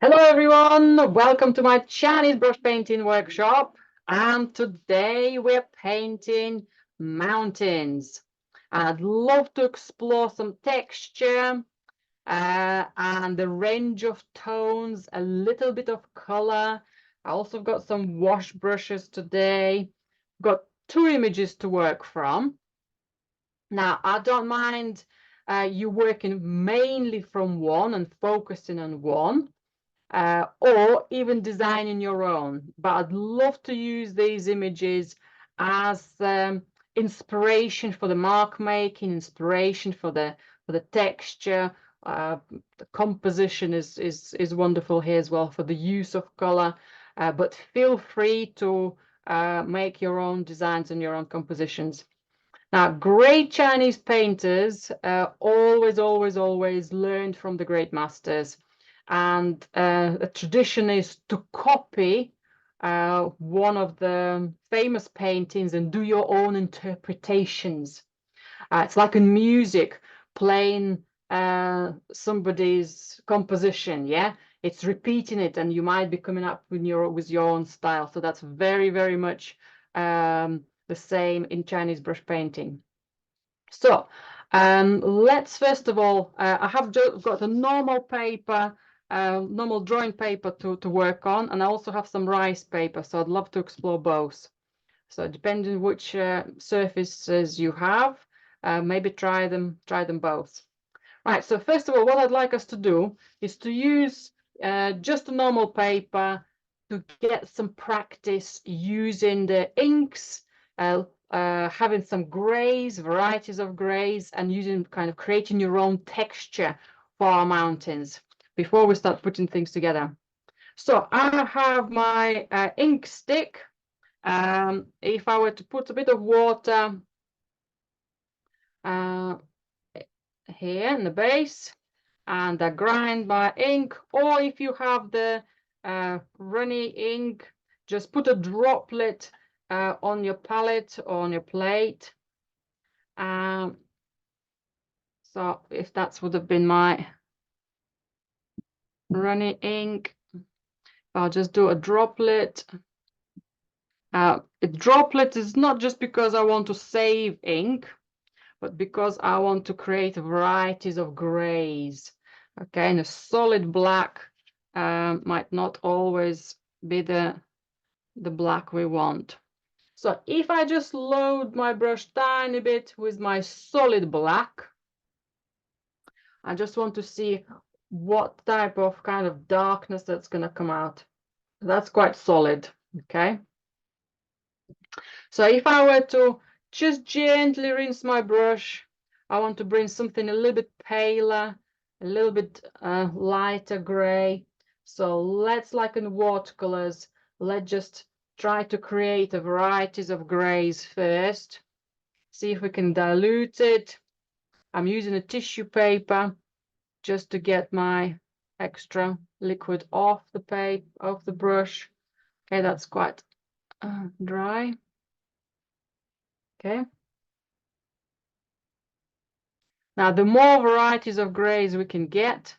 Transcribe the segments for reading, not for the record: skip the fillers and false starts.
Hello everyone, welcome to my Chinese brush painting workshop. And today we're painting mountains. I'd love to explore some texture and the range of tones, a little bit of color. I also got some wash brushes today. Got two images to work from. Now, I don't mind you working mainly from one and focusing on one. Or even designing your own. But I'd love to use these images as inspiration for the mark making, inspiration for the texture. The composition is wonderful here as well for the use of color. But feel free to make your own designs and your own compositions. Now, great Chinese painters always learned from the great masters. And a tradition is to copy one of the famous paintings and do your own interpretations. It's like in music, playing somebody's composition, yeah? It's repeating it, and you might be coming up with your own style. So that's very much the same in Chinese brush painting. So let's first of all, I have got a normal paper, normal drawing paper to work on, and I also have some rice paper, so I'd love to explore both. So depending which surfaces you have, maybe try them both. Right, so first of all, what I'd like us to do is to use just a normal paper to get some practice using the inks, having some grays, varieties of grays, and using kind of creating your own texture for our mountains before we start putting things together. So I have my ink stick. If I were to put a bit of water here in the base, and I grind my ink, or if you have the runny ink, just put a droplet on your palette or on your plate. So if that would have been my runny ink, I'll just do a droplet. A droplet is not just because I want to save ink, but because I want to create varieties of grays. Okay, and a solid black might not always be the black we want. So if I just load my brush tiny bit with my solid black, I just want to see what type of kind of darkness that's going to come out. That's quite solid, okay? So if I were to just gently rinse my brush, I want to bring something a little bit paler, a little bit lighter gray. So let's, like in watercolors, let's just try to create a varieties of grays first. See if we can dilute it. I'm using a tissue paper just to get my extra liquid off the paper, off the brush. Okay, that's quite dry. Okay. Now, the more varieties of grays we can get,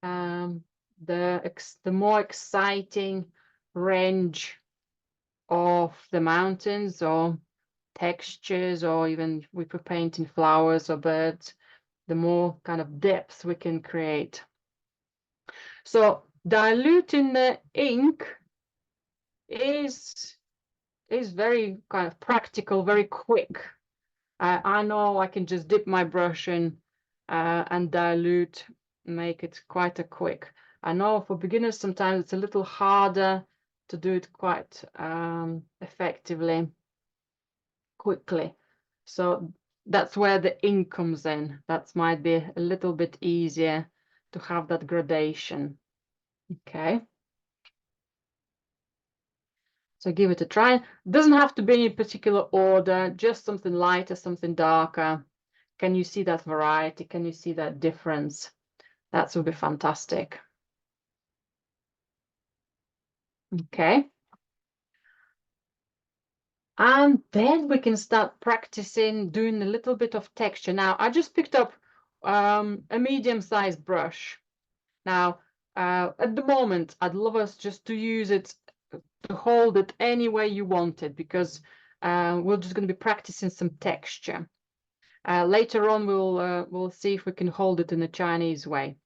the more exciting range of the mountains or textures, or even if we're painting flowers or birds, the more kind of depth we can create. So diluting the ink is very kind of practical, very quick. I know I can just dip my brush in and dilute, make it quite a quick. I know for beginners sometimes it's a little harder to do it quite effectively, quickly. So that's where the ink comes in. That might be a little bit easier to have that gradation. Okay. So give it a try. It doesn't have to be in particular order, just something lighter, something darker. Can you see that variety? Can you see that difference? That would be fantastic. Okay. And then we can start practicing doing a little bit of texture. Now, I just picked up a medium-sized brush. Now, At the moment, I'd love us just to use it to hold it any way you want it, because we're just going to be practicing some texture. Later on, we'll see if we can hold it in a Chinese way.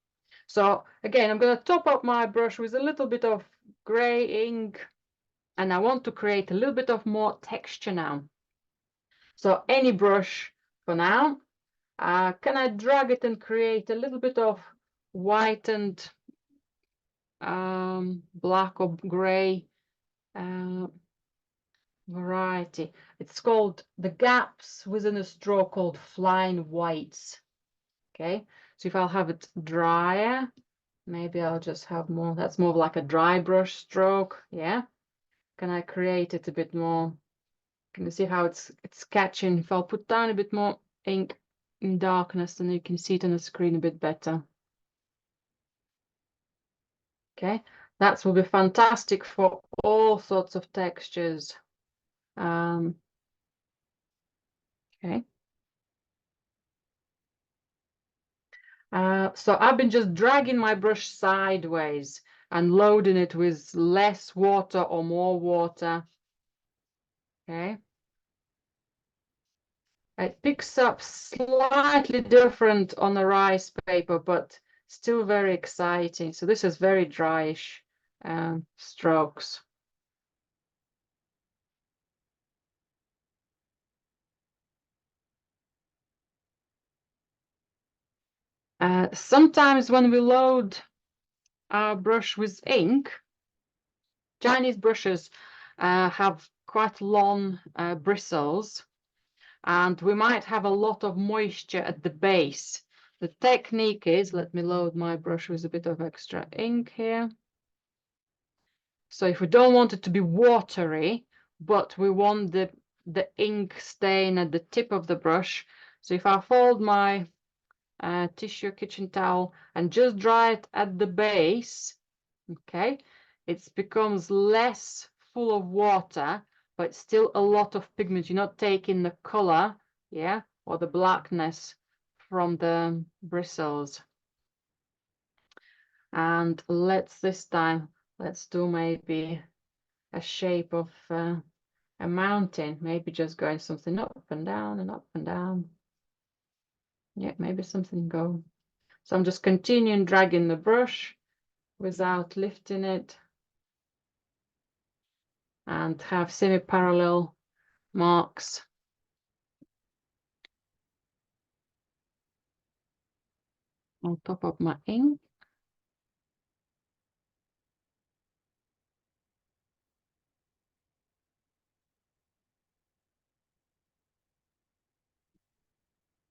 So again, I'm going to top up my brush with a little bit of gray ink, and I want to create a little bit of more texture now. So any brush for now. Can I drag it and create a little bit of white and black or gray variety? It's called the gaps within a stroke called flying whites. Okay, so if I'll have it drier, maybe I'll just have more. That's more like a dry brush stroke. Yeah. Can I create it a bit more? Can you see how it's catching? If I'll put down a bit more ink in darkness, then you can see it on the screen a bit better. Okay, that will be fantastic for all sorts of textures. Okay. So I've been just dragging my brush sideways and loading it with less water or more water. Okay. It picks up slightly different on the rice paper, but still very exciting. So this is very dryish strokes. Sometimes when we load our brush with ink, Chinese brushes have quite long bristles, and we might have a lot of moisture at the base. The technique is, let me load my brush with a bit of extra ink here. So if we don't want it to be watery, but we want the ink stain at the tip of the brush. So if I fold my tissue kitchen towel and just dry it at the base, okay, it becomes less full of water, but still a lot of pigment. You're not taking the color, yeah, or the blackness from the bristles. And this time, let's do maybe a shape of a mountain, maybe just going something up and down and up and down. Yeah, maybe something go. So I'm just continuing dragging the brush without lifting it, and have semi-parallel marks. On top of my ink.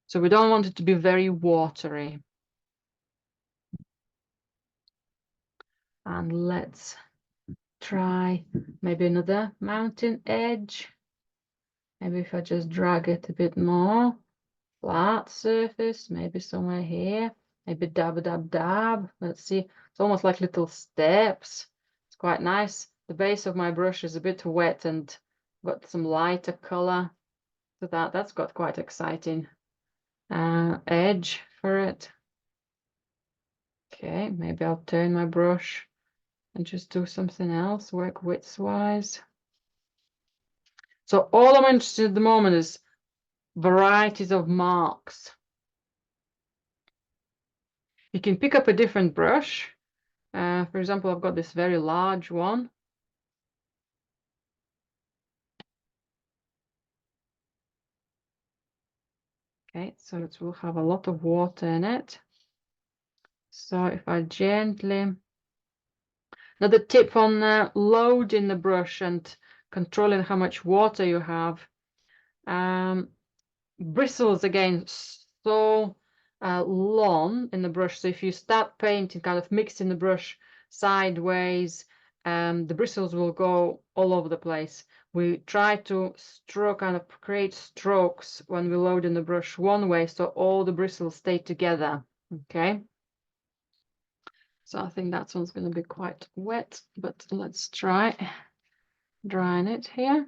So we don't want it to be very watery. And let's try maybe another mountain edge. Maybe if I just drag it a bit more, flat surface, maybe somewhere here, maybe dab, dab, dab. Let's see, it's almost like little steps. It's quite nice. The base of my brush is a bit wet and got some lighter color. So that's got quite exciting edge for it. Okay, maybe I'll turn my brush and just do something else, work widths-wise. So all I'm interested in at the moment is varieties of marks. You can pick up a different brush. For example, I've got this very large one. Okay, so it will have a lot of water in it. So if I gently... Another tip on loading the brush and controlling how much water you have. Bristles, again, so long in the brush. So if you start painting, kind of mixing the brush sideways, the bristles will go all over the place. We try to kind of create strokes when we load in the brush one way, so all the bristles stay together. Okay. So I think that one's going to be quite wet, but let's try drying it here.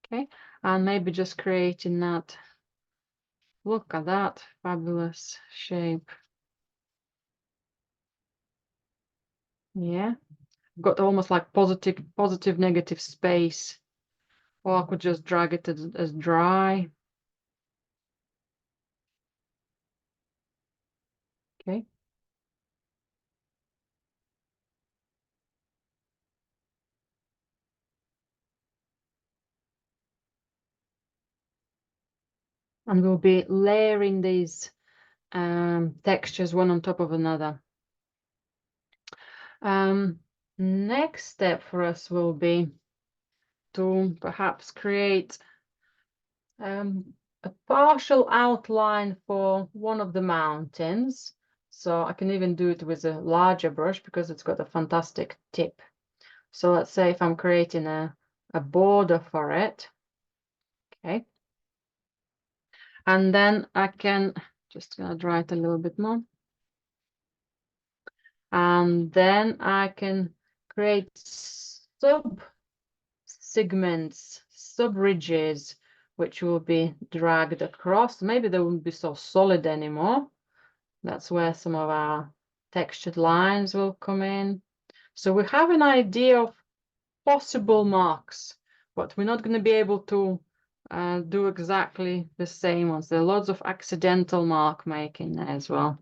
Okay, and maybe just creating that Look at that fabulous shape. Yeah, got almost like positive, negative space. Or I could just drag it as dry. Okay. And we'll be layering these textures one on top of another. Next step for us will be to perhaps create a partial outline for one of the mountains. So I can even do it with a larger brush because it's got a fantastic tip. So let's say if I'm creating a border for it, okay. And then I can just gonna dry it a little bit more. And then I can create sub segments, sub ridges, which will be dragged across. Maybe they won't be so solid anymore. That's where some of our textured lines will come in. So we have an idea of possible marks, but we're not going to be able to do exactly the same ones. There are lots of accidental mark making there as well.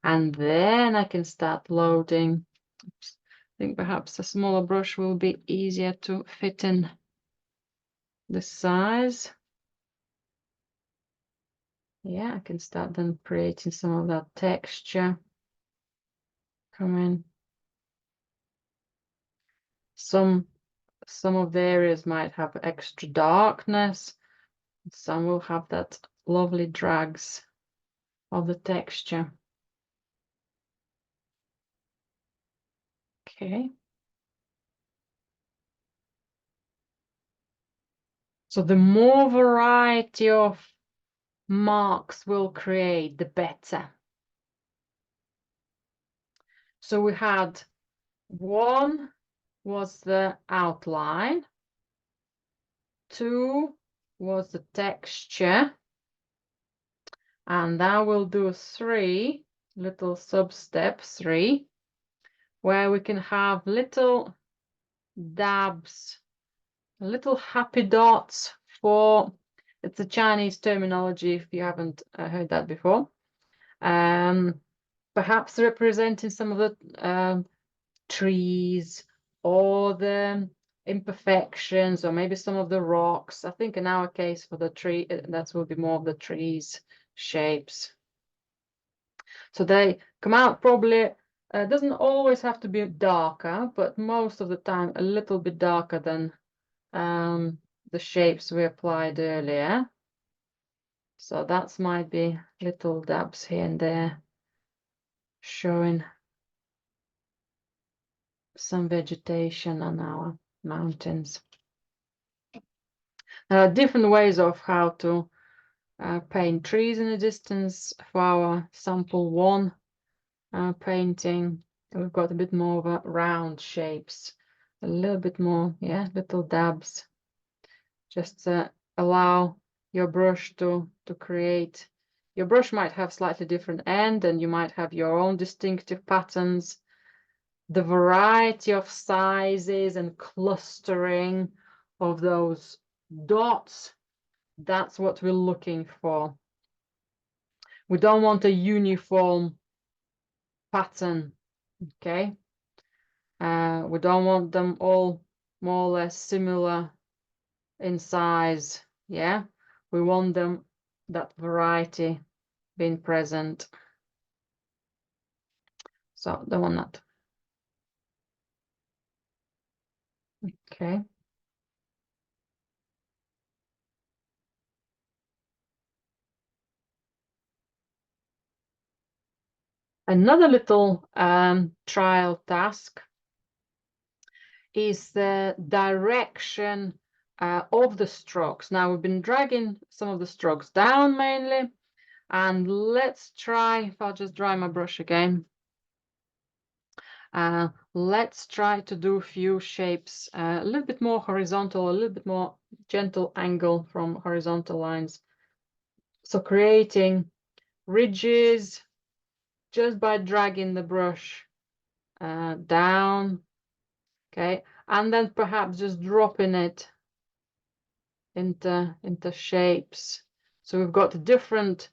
And then I can start loading. Oops. I think perhaps a smaller brush will be easier to fit in the size. Yeah, I can start then creating some of that texture. Come in. Some of the areas might have extra darkness. Some will have that lovely drags of the texture. Okay. So the more variety of marks we'll create, the better. So we had one was the outline, two was the texture, and now we'll do three little sub-steps, three, where we can have little dabs, little happy dots for, it's a Chinese terminology if you haven't heard that before. Perhaps representing some of the trees or the imperfections, or maybe some of the rocks. I think in our case for the tree, that will be more of the trees shapes. So they come out probably, doesn't always have to be darker, but most of the time a little bit darker than the shapes we applied earlier. So that might be little dabs here and there showing some vegetation on our mountains. There are different ways of how to paint trees in the distance. For our sample one painting, we've got a bit more of a round shapes, a little bit more, yeah, little dabs. Just allow your brush to create. Your brush might have slightly different end, and you might have your own distinctive patterns. The variety of sizes and clustering of those dots, that's what we're looking for. We don't want a uniform pattern, okay? We don't want them all more or less similar in size, yeah? We want them, that variety being present. So don't want that. Okay. Another little trial task is the direction of the strokes. Now we've been dragging some of the strokes down mainly, and let's try, if I'll just dry my brush again, let's try to do a few shapes a little bit more horizontal, a little bit more gentle angle from horizontal lines. So creating ridges just by dragging the brush down, okay, and then perhaps just dropping it into shapes. So we've got different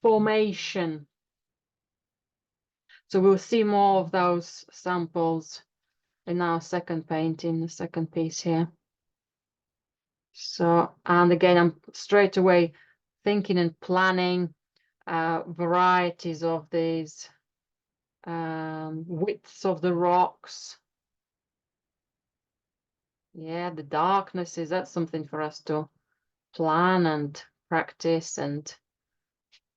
formation. So we'll see more of those samples in our second painting, the second piece here. So, and again, I'm straight away thinking and planning varieties of these widths of the rocks. Yeah, the darknesses, that's something for us to plan and practice and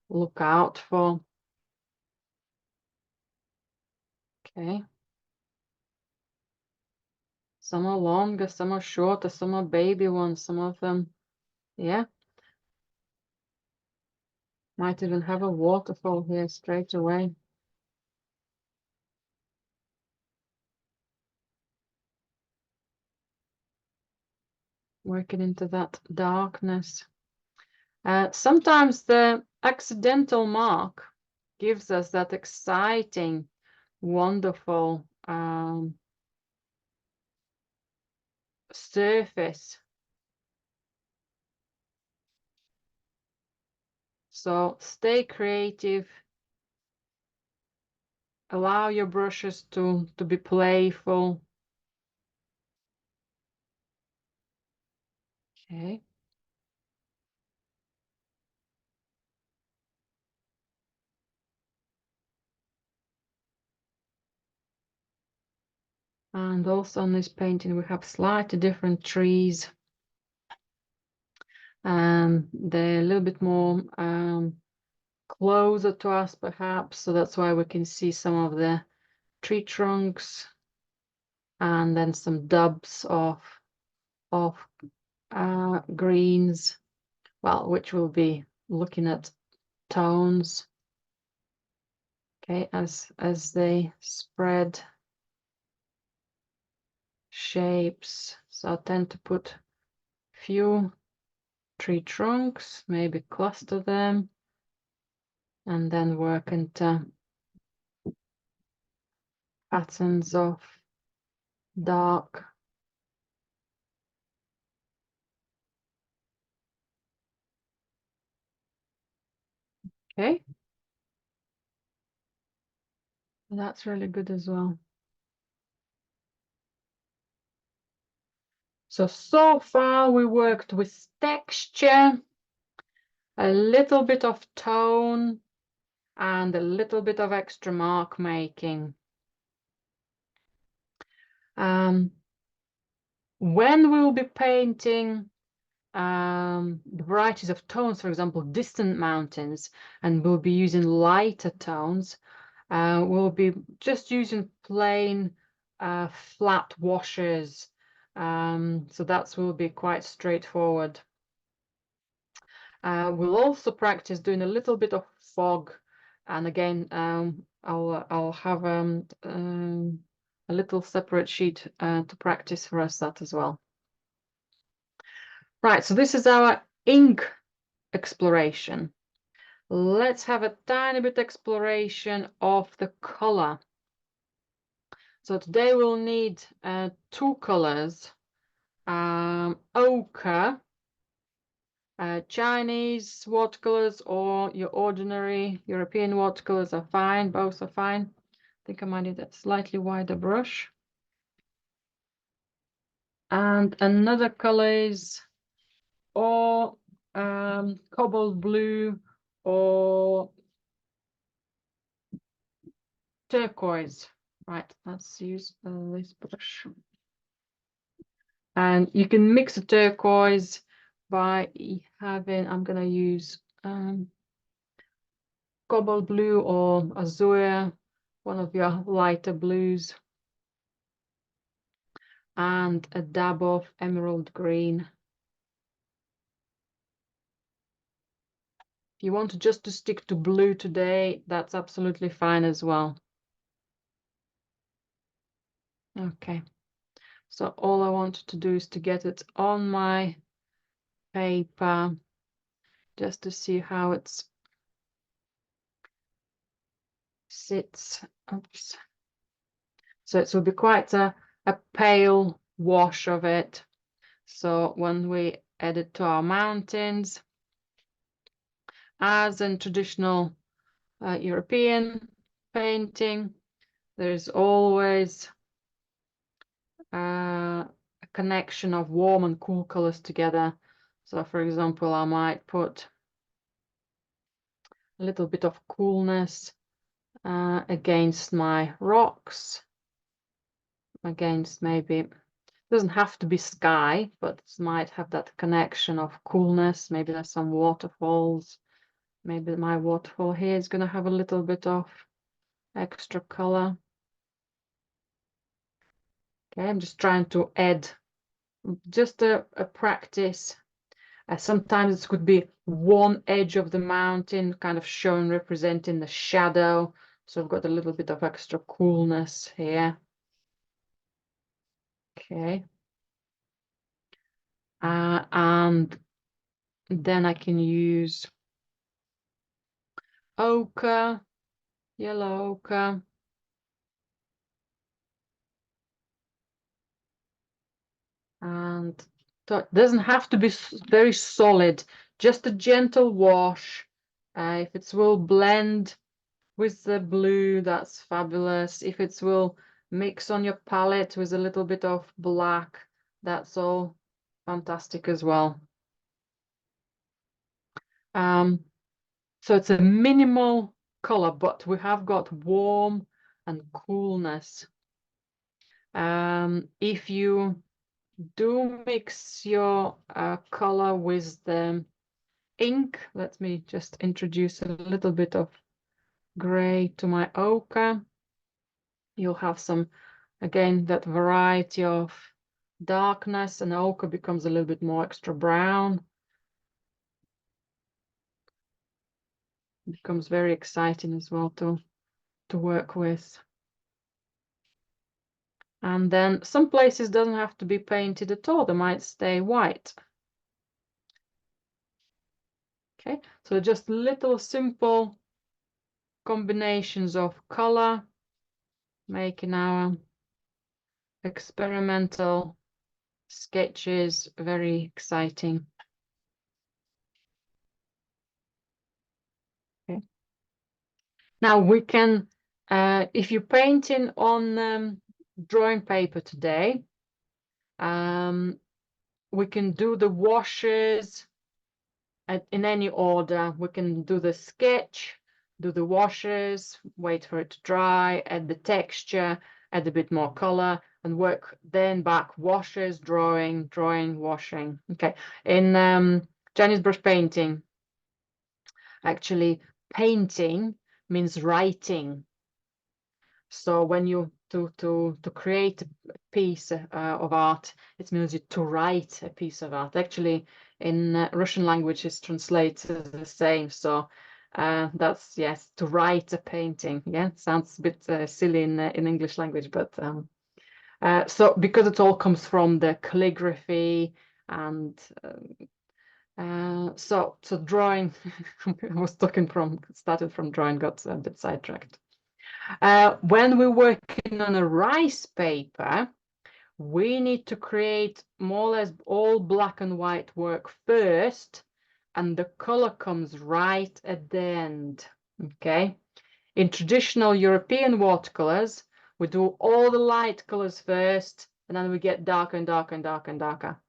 look out for. Okay. Some are longer, some are shorter, some are baby ones, some of them, yeah. Might even have a waterfall here straight away. Working into that darkness. Sometimes the accidental mark gives us that exciting, wonderful surface. So stay creative. Allow your brushes to be playful. Okay. And also on this painting, we have slightly different trees. They're a little bit more closer to us, perhaps. So that's why we can see some of the tree trunks and then some dubs of greens, well, which we'll be looking at tones, okay, as they spread shapes. So I tend to put few tree trunks, maybe cluster them, and then work into patterns of dark. Okay, that's really good as well. So far we worked with texture, a little bit of tone, and a little bit of extra mark making. When we'll be painting the varieties of tones, for example, distant mountains, and we'll be using lighter tones, we'll be just using plain flat washes. So that will be quite straightforward. We'll also practice doing a little bit of fog, and again, I'll have a little separate sheet to practice for us that as well. Right, so this is our ink exploration. Let's have a tiny bit exploration of the color. So today we'll need two colors, ochre, Chinese watercolors or your ordinary European watercolors are fine, both are fine. I think I might need a slightly wider brush. And another color is or cobalt blue or turquoise. Right, let's use this brush. And you can mix the turquoise by having, I'm going to use cobalt blue or azure, one of your lighter blues, and a dab of emerald green. If you want just to stick to blue today, that's absolutely fine as well. Okay, so all I wanted to do is to get it on my paper just to see how it sits. Oops. So it will be quite a pale wash of it. So when we add it to our mountains, as in traditional European painting, there's always a connection of warm and cool colors together. So for example, I might put a little bit of coolness against my rocks, against maybe, doesn't have to be sky, but it might have that connection of coolness. Maybe there's some waterfalls. Maybe my waterfall here is going to have a little bit of extra color. Okay, I'm just trying to add just a practice. Sometimes it could be one edge of the mountain kind of shown, representing the shadow. So I've got a little bit of extra coolness here. Okay. And then I can use ochre, yellow ochre. And it doesn't have to be very solid, just a gentle wash. If it will blend with the blue, that's fabulous. If it will mix on your palette with a little bit of black, that's all fantastic as well. So it's a minimal color, but we have got warm and coolness. If you do mix your color with the ink, let me just introduce a little bit of gray to my ochre. You'll have some, again, that variety of darkness, and ochre becomes a little bit more extra brown. Becomes very exciting as well to work with. And then some places doesn't have to be painted at all. They might stay white. Okay, so just little simple combinations of color, making our experimental sketches very exciting. Okay. Now we can, if you're painting on drawing paper today, we can do the washes in any order. We can do the sketch, do the washes, wait for it to dry, add the texture, add a bit more color, and work then back washes, drawing, washing. Okay, in Chinese brush painting, actually painting means writing. So when you to create a piece of art, it means to write a piece of art. Actually, in Russian language, it's translated the same. So that's, yes, to write a painting. Yeah, sounds a bit silly in English language, but so because it all comes from the calligraphy and so drawing. I was started from drawing, got a bit sidetracked. When we're working on a rice paper, we need to create more or less all black and white work first, and the color comes right at the end. Okay. In traditional European watercolors, we do all the light colors first, and then we get darker and darker and darker and darker.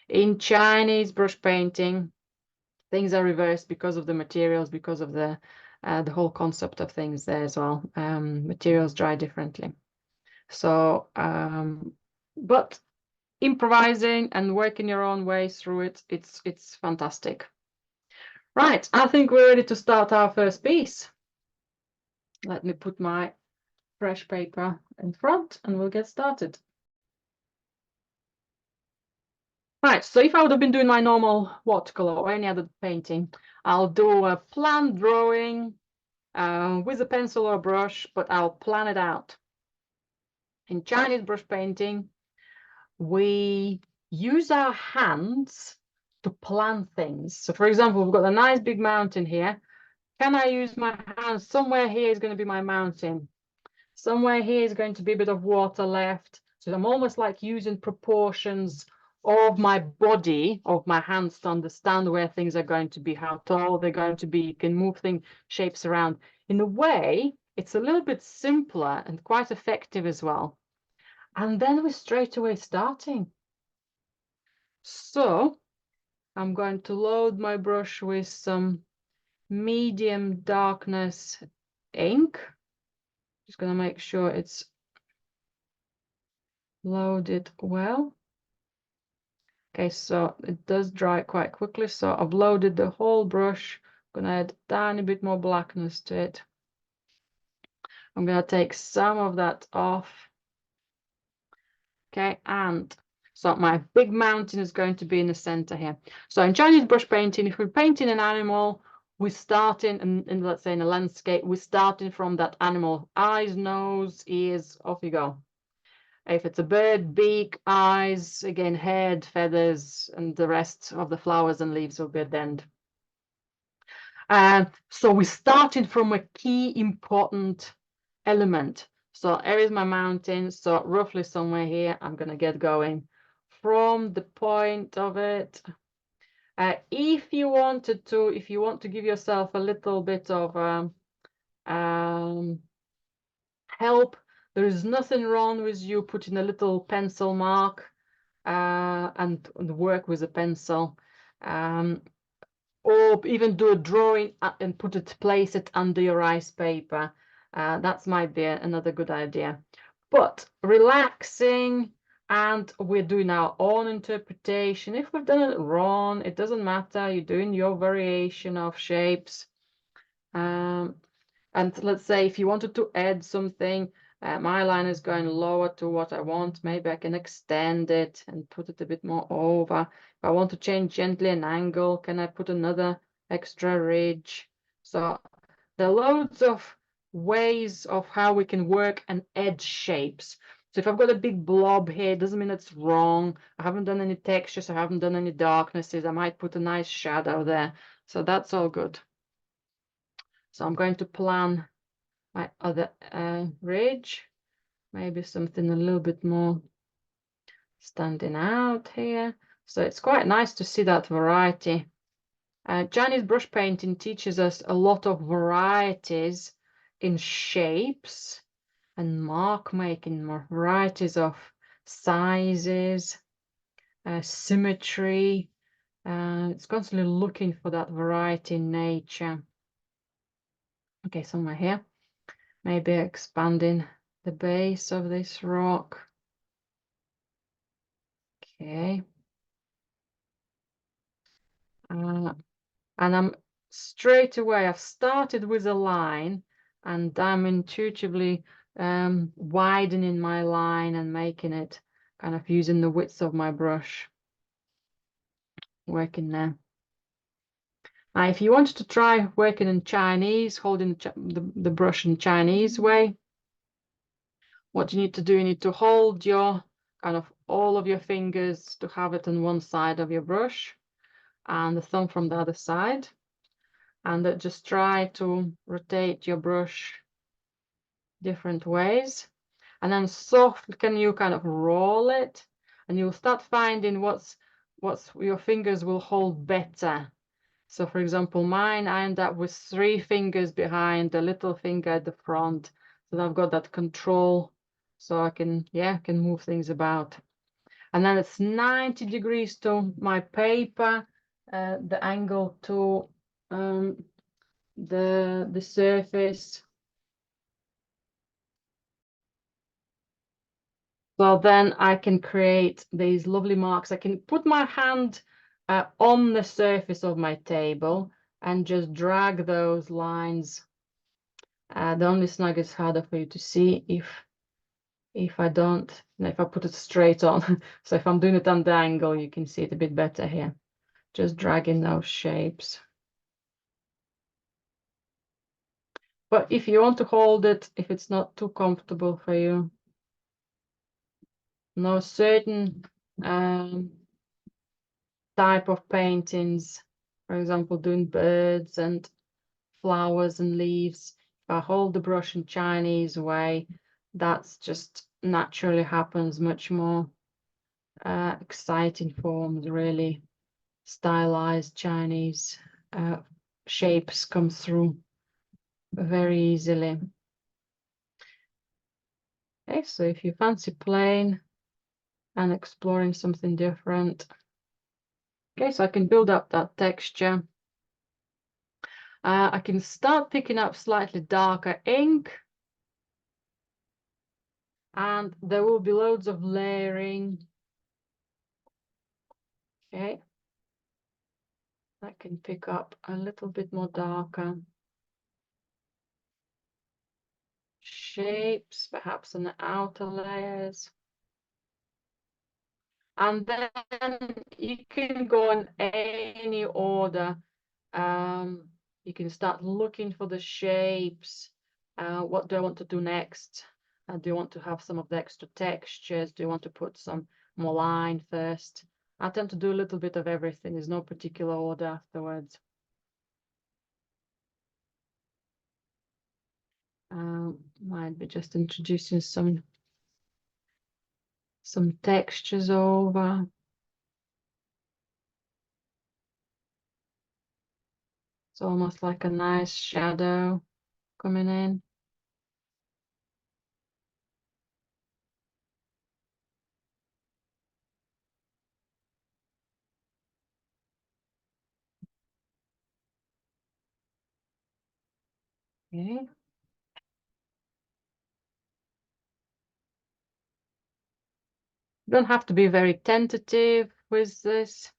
In Chinese brush painting, things are reversed because of the materials, because of the whole concept of things there as well. Materials dry differently. So, but improvising and working your own way through it, it's fantastic. Right, I think we're ready to start our first piece. Let me put my fresh paper in front and we'll get started. Right, so if I would have been doing my normal watercolor or any other painting, I'll do a planned drawing with a pencil or a brush, but I'll plan it out. In Chinese brush painting, we use our hands to plan things. So for example, we've got a nice big mountain here. Can I use my hands? Somewhere here is going to be my mountain. Somewhere here is going to be a bit of water left. So I'm almost like using proportions of my body, of my hands, to understand where things are going to be, how tall they're going to be. You can move shapes around. In a way, it's a little bit simpler and quite effective as well. And then we're straight away starting. So I'm going to load my brush with some medium darkness ink. Just going to make sure it's loaded well. Okay, so it does dry quite quickly. So I've loaded the whole brush. I'm going to add a tiny bit more blackness to it. I'm going to take some of that off. Okay, and so my big mountain is going to be in the center here. So in Chinese brush painting, if we're painting an animal, we're starting, and let's say in a landscape, we're starting from that animal. Eyes, nose, ears, off you go. If it's a bird, beak, eyes, again, head, feathers, and the rest of the flowers and leaves will be at the end. So we're starting from a key important element. So here is my mountain. So roughly somewhere here, I'm going to get going from the point of it. If you want to give yourself a little bit of help, there is nothing wrong with you putting a little pencil mark and work with a pencil. Or even do a drawing and place it under your rice paper. That might be another good idea. But relaxing, and we're doing our own interpretation. If we've done it wrong, it doesn't matter. You're doing your variation of shapes. And let's say if you wanted to add something, my line is going lower to what I want. Maybe I can extend it and put it a bit more over. If I want to change gently an angle, can I put another extra ridge? So there are loads of ways of how we can work and add shapes. So if I've got a big blob here, it doesn't mean it's wrong. I haven't done any textures. I haven't done any darknesses. I might put a nice shadow there. So that's all good. So I'm going to plan my other ridge, maybe something a little bit more standing out here. So it's quite nice to see that variety. Chinese brush painting teaches us a lot of varieties in shapes and mark making, more varieties of sizes, symmetry. It's constantly looking for that variety in nature. Okay, somewhere here. Maybe expanding the base of this rock. Okay. And I'm straight away, I've started with a line and I'm intuitively widening my line and making it kind of using the width of my brush. Working there. Now, if you wanted to try working in Chinese, holding the brush in Chinese way, what you need to do, you need to hold your kind of all of your fingers to have it on one side of your brush and the thumb from the other side. And just try to rotate your brush different ways. And then softly can you kind of roll it, and you'll start finding what's your fingers will hold better. So for example, mine, I end up with 3 fingers behind, the little finger at the front. So I've got that control, so I can move things about. And then it's 90 degrees to my paper, the angle to the surface. So then I can create these lovely marks. I can put my hand on the surface of my table and just drag those lines. The only snag is harder for you to see if I don't, if I put it straight on. So if I'm doing it on the angle, you can see it a bit better here. Just dragging those shapes. But if you want to hold it, if it's not too comfortable for you, no certain type of paintings, for example, doing birds and flowers and leaves. If I hold the brush in Chinese way, that's just naturally happens much more exciting forms, really stylized Chinese shapes come through very easily. Okay, so if you fancy playing and exploring something different, okay, so I can build up that texture. I can start picking up slightly darker ink, and there will be loads of layering. Okay, I can pick up a little bit more darker shapes, perhaps on the outer layers. And then you can go in any order. You can start looking for the shapes. What do I want to do next? Do you want to have some of the extra textures? Do you want to put some more line first? I tend to do a little bit of everything. There's no particular order afterwards. Might be just introducing some textures over. It's almost like a nice shadow coming in. Okay. You don't have to be very tentative with this.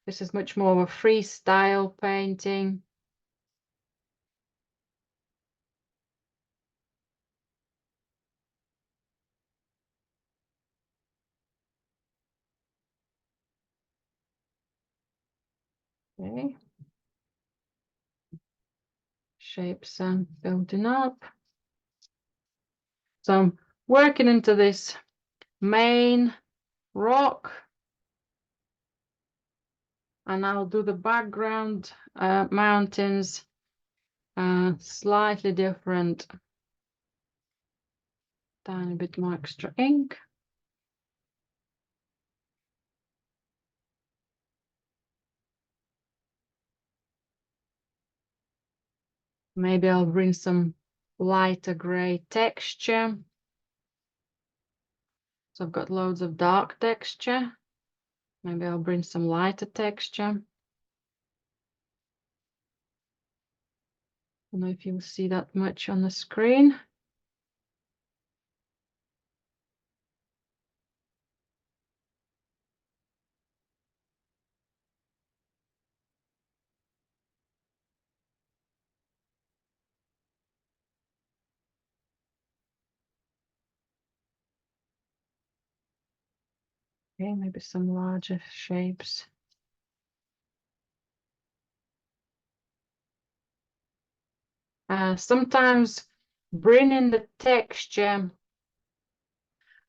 This is much more of a freestyle painting. Okay. Shapes building up. So I'm working into this main rock, and I'll do the background mountains slightly different. Tiny bit more extra ink. Maybe I'll bring some lighter gray texture. So I've got loads of dark texture. Maybe I'll bring some lighter texture. I don't know if you'll see that much on the screen. Okay, maybe some larger shapes. Sometimes bringing the texture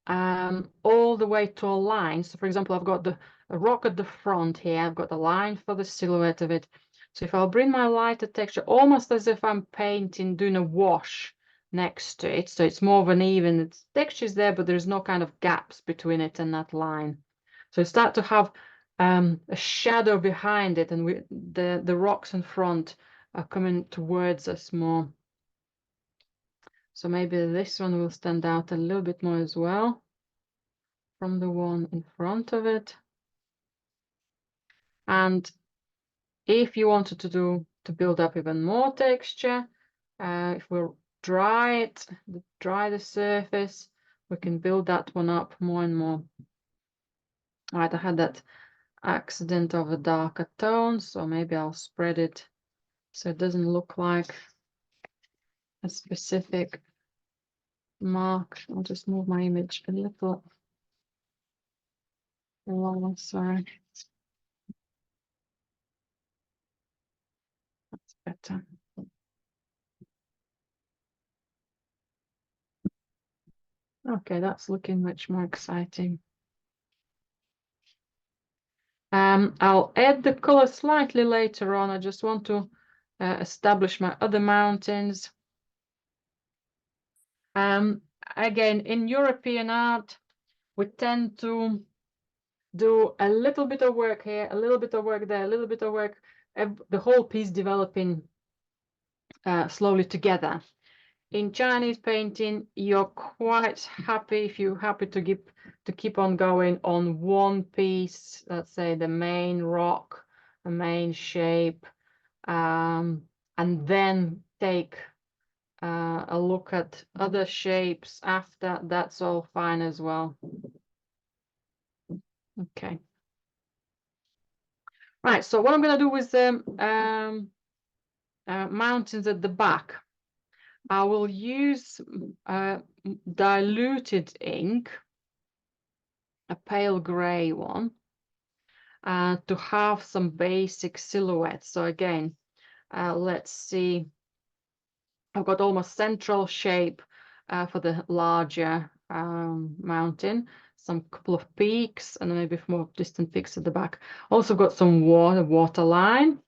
all the way to a line. So for example, I've got a rock at the front here. I've got a line for the silhouette of it. So if I'll bring my lighter texture, almost as if I'm painting, doing a wash next to it. So it's more of an even, texture is there, but there's no kind of gaps between it and that line. So you start to have a shadow behind it, and the rocks in front are coming towards us more. So maybe this one will stand out a little bit more as well from the one in front of it. And if you wanted to build up even more texture, if we'll dry the surface, we can build that one up more and more. All right, I had that accident of a darker tone, so maybe I'll spread it so it doesn't look like a specific mark. I'll just move my image a little lower, sorry. That's better. Okay, that's looking much more exciting. I'll add the color slightly later on. I just want to establish my other mountains. Again, in European art, we tend to do a little bit of work here, a little bit of work there, a little bit of work, the whole piece developing slowly together. In Chinese painting, you're quite happy if you're happy to keep on going on one piece, let's say the main rock, the main shape, and then take a look at other shapes after. That's all fine as well. Okay. Right, so what I'm going to do with the mountains at the back, I will use diluted ink, a pale gray one, to have some basic silhouettes. So again, let's see. I've got almost central shape for the larger mountain, some couple of peaks, and maybe more distant peaks at the back. Also got some water line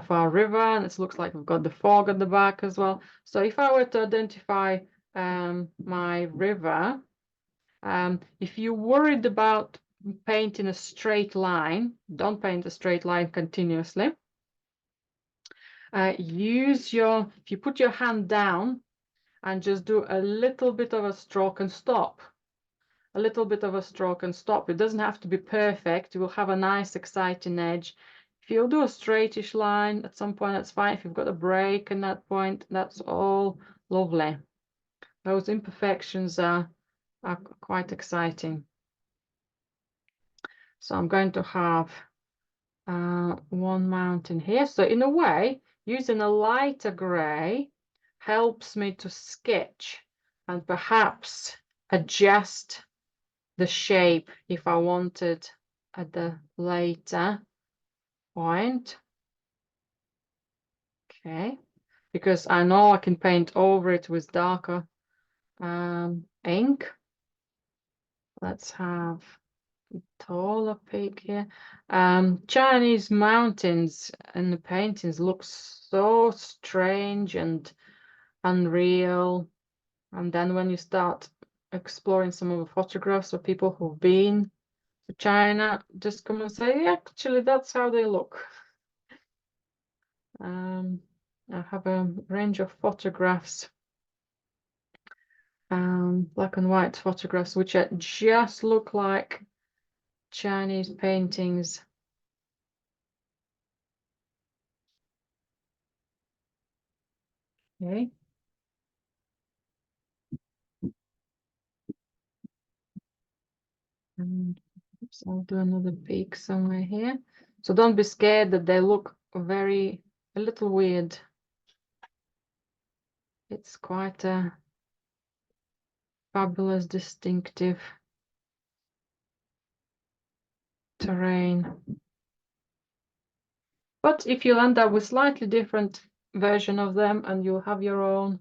for our river, and it looks like we've got the fog at the back as well. So if I were to identify my river, if you're worried about painting a straight line, don't paint a straight line continuously. If you put your hand down and just do a little bit of a stroke and stop, a little bit of a stroke and stop. It doesn't have to be perfect. You will have a nice, exciting edge. If you'll do a straightish line at some point, that's fine. If you've got a break in that point, that's all lovely. Those imperfections are quite exciting. So I'm going to have one mountain here. So in a way, using a lighter gray helps me to sketch and perhaps adjust the shape if I wanted at the later point. Okay, because I know I can paint over it with darker ink. Let's have a taller peak here. Chinese mountains and the paintings look so strange and unreal. And then when you start exploring some of the photographs of people who've been to China, just come and say, yeah, actually, that's how they look. I have a range of photographs, black and white photographs, which just look like Chinese paintings. Okay. And I'll do another peak somewhere here. So don't be scared that they look a little weird. It's quite a fabulous, distinctive terrain. But if you end up with slightly different version of them and you have your own,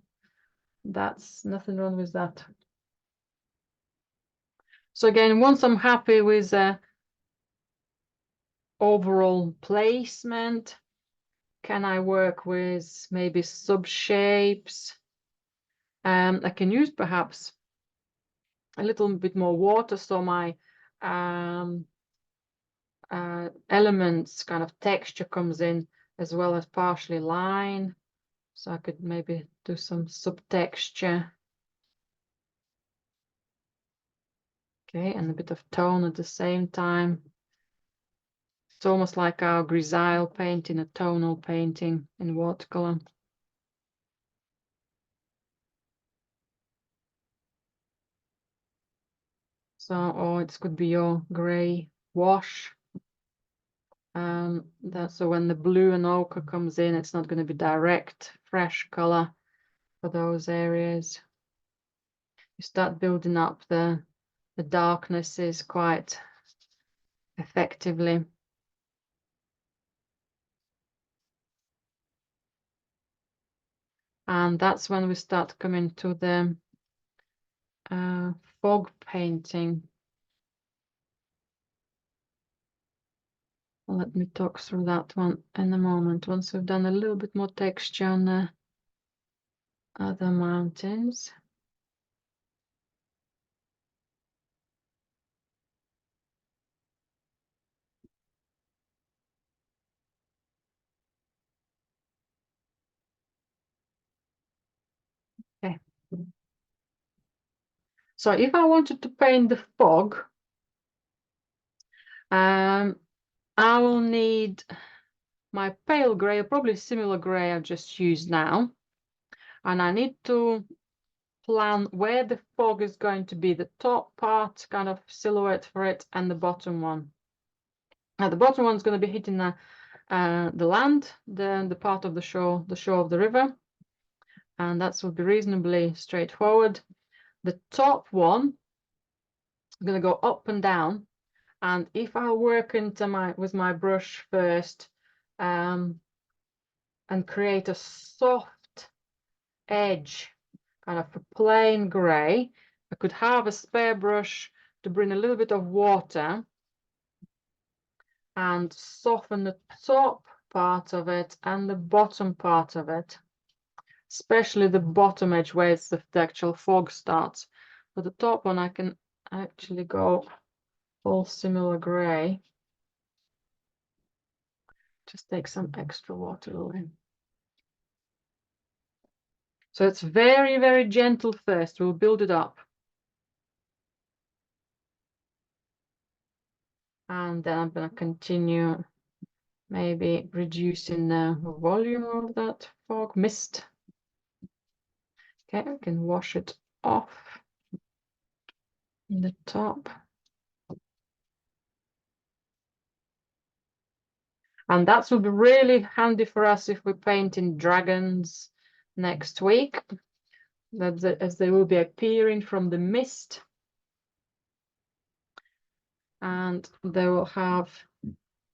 that's nothing wrong with that. So again, once I'm happy with overall placement, can I work with maybe sub-shapes? I can use perhaps a little bit more water, so my elements kind of texture comes in as well as partially line. So I could maybe do some subtexture. Okay, and a bit of tone at the same time. It's almost like our grisaille painting, a tonal painting in watercolor. So, or it could be your gray wash. So when the blue and ochre comes in, it's not going to be direct, fresh color for those areas. You start building up the darknesses quite effectively. And that's when we start coming to the fog painting. Let me talk through that one in a moment, once we've done a little bit more texture on the other mountains. Okay. So if I wanted to paint the fog, I will need my pale gray, probably similar gray I've just used now. And I need to plan where the fog is going to be, the top part, kind of silhouette for it, and the bottom one. Now the bottom one is going to be hitting the land, the part of the shore of the river, and that will be reasonably straightforward. The top one is going to go up and down, and if I work with my brush first, and create a soft edge, kind of a plain gray, I could have a spare brush to bring a little bit of water and soften the top part of it and the bottom part of it, especially the bottom edge where it's the actual fog starts. For the top one, I can actually go all similar gray. Just take some extra water away. So it's very, very gentle first. We'll build it up. And then I'm going to continue maybe reducing the volume of that fog mist. Okay, I can wash it off in the top. And that will be really handy for us if we're painting dragons next week, as they will be appearing from the mist. And they will have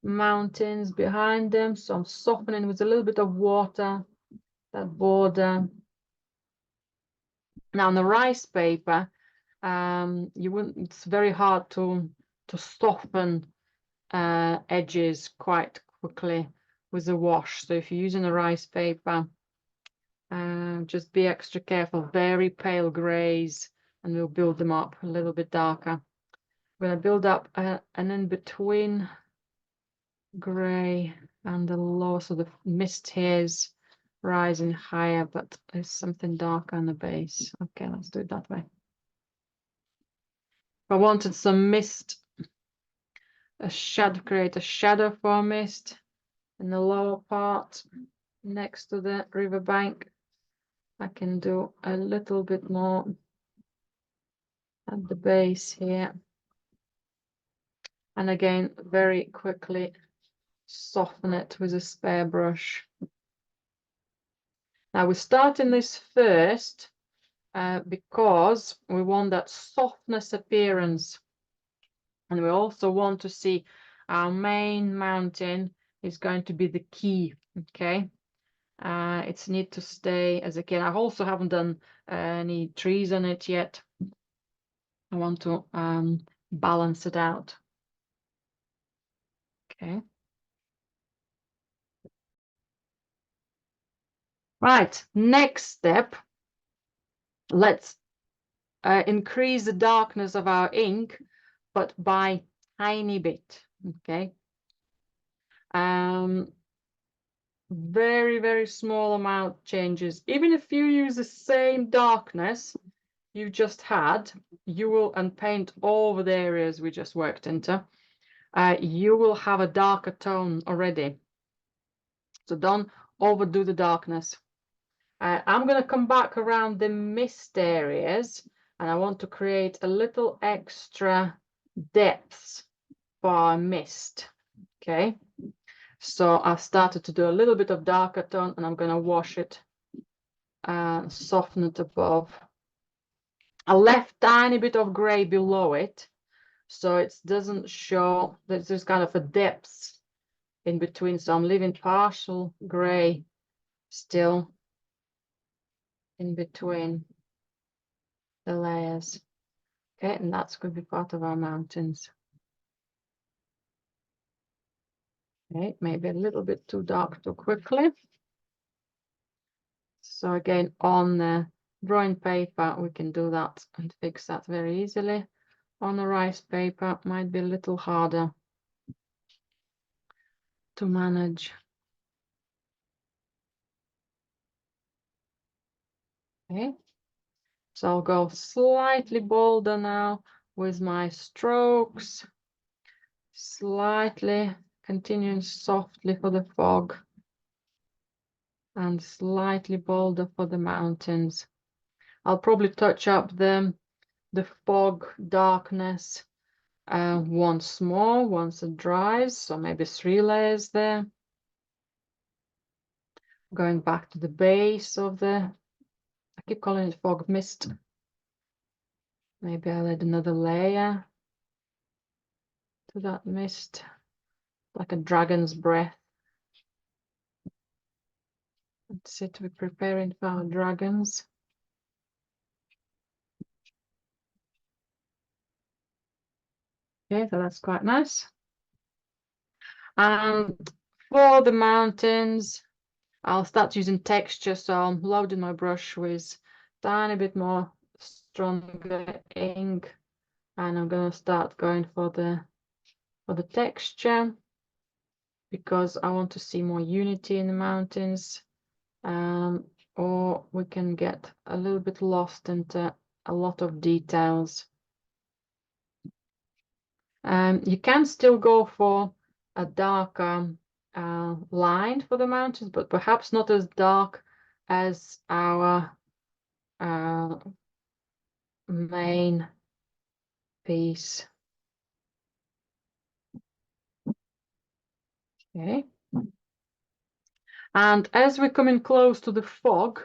mountains behind them. So I'm softening with a little bit of water, that border. Now on the rice paper, it's very hard to soften edges quite quickly with a wash. So if you're using a rice paper, just be extra careful. Very pale grays, and we'll build them up a little bit darker. We're going to build up an in-between gray and the lower, so the mist here is rising higher, but there's something darker on the base. Okay, let's do it that way. I wanted some mist, create a shadow for mist in the lower part next to the riverbank. I can do a little bit more at the base here. And again, very quickly soften it with a spare brush. Now we're starting this first because we want that softness appearance. And we also want to see our main mountain is going to be the key, okay? It's need to stay, as again, I also haven't done any trees on it yet. I want to balance it out. Okay. Right, next step. Let's increase the darkness of our ink, but by tiny bit, okay? Very, very small amount changes. Even if you use the same darkness you just had, you will, and paint over the areas we just worked into, you will have a darker tone already. So don't overdo the darkness. I'm going to come back around the mist areas, and I want to create a little extra depths for mist. Okay, so I've started to do a little bit of darker tone, and I'm going to wash it and soften it above. I left tiny bit of gray below it, so it doesn't show. There's kind of a depth in between, so I'm leaving partial gray still in between the layers. Okay, and that's going to be part of our mountains. Okay, maybe a little bit too dark too quickly. So again, on the drawing paper, we can do that and fix that very easily. On the rice paper, might be a little harder to manage. Okay, so I'll go slightly bolder now with my strokes, slightly continuing softly for the fog and slightly bolder for the mountains. I'll probably touch up the fog darkness once more, once it dries, so maybe 3 layers there. Going back to the base of the, I keep calling it fog mist. Maybe I'll add another layer to that mist, like a dragon's breath. That's it, we're preparing for our dragons. Okay, so that's quite nice. And for the mountains, I'll start using texture, so I'm loading my brush with a tiny bit more stronger ink, and I'm going to start going for the texture because I want to see more unity in the mountains, or we can get a little bit lost into a lot of details. You can still go for a darker line for the mountains, but perhaps not as dark as our main piece. Okay. And as we're coming close to the fog,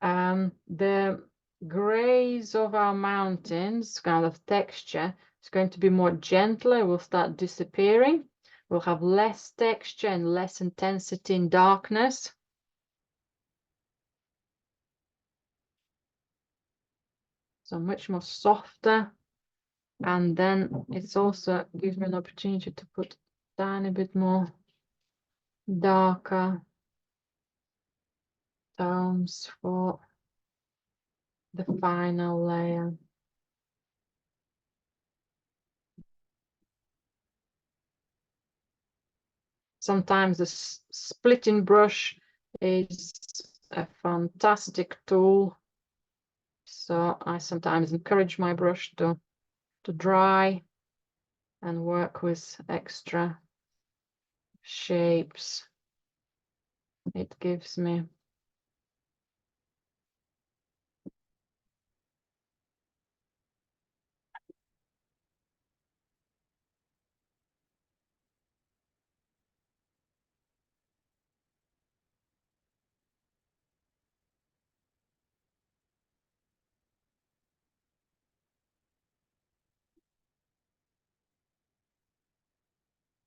the grays of our mountains, kind of texture, is going to be more gentler. Will start disappearing. We'll have less texture and less intensity in darkness. So much more softer. And then it's also gives me an opportunity to put a tiny bit more darker tones for the final layer. Sometimes the splitting brush is a fantastic tool. So I sometimes encourage my brush to dry and work with extra shapes it gives me.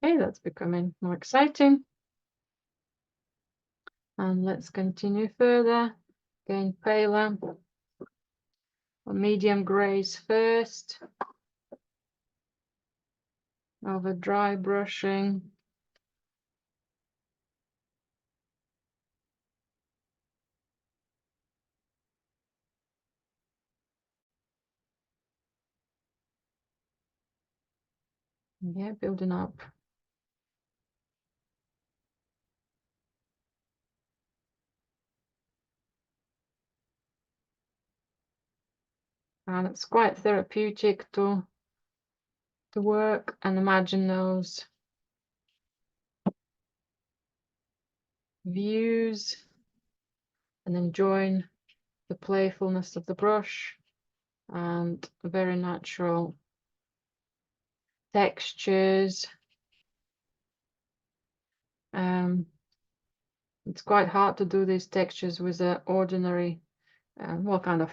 Okay, that's becoming more exciting. And let's continue further. Again, paler. Medium grays first. Over dry brushing. Yeah, building up. And it's quite therapeutic to work and imagine those views and enjoying the playfulness of the brush and very natural textures. It's quite hard to do these textures with an ordinary, well, kind of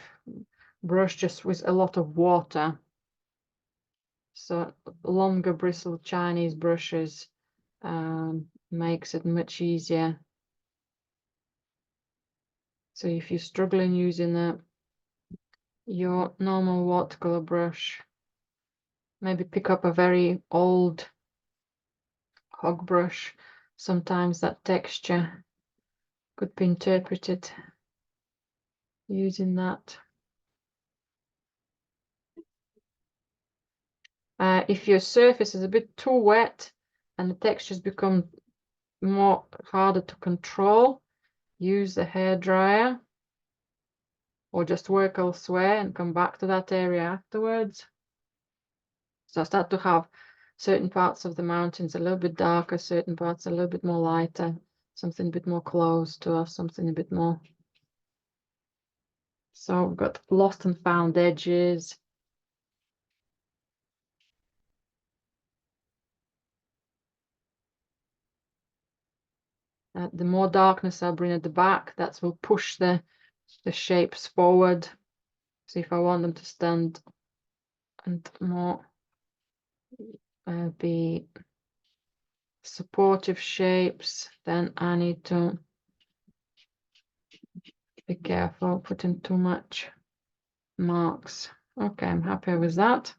brush just with a lot of water. So longer bristled Chinese brushes makes it much easier. So if you're struggling using your normal watercolor brush, maybe pick up a very old hog brush. Sometimes that texture could be interpreted using that. If your surface is a bit too wet and the textures become more harder to control, use the hairdryer or just work elsewhere and come back to that area afterwards. So I start to have certain parts of the mountains a little bit darker, certain parts a little bit more lighter, something a bit more close to us, something a bit more. So we've got lost and found edges. The more darkness I bring at the back, that will push the shapes forward. So if I want them to stand and more be supportive shapes, then I need to be careful putting too much marks. Okay, I'm happy with that.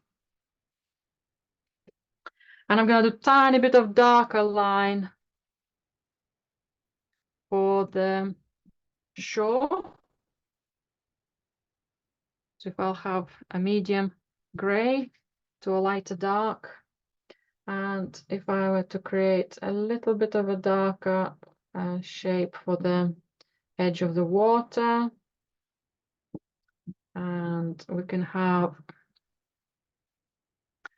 And I'm going to do a tiny bit of darker line for the shore. So if I'll have a medium gray to a lighter dark, and if I were to create a little bit of a darker shape for the edge of the water, and we can have a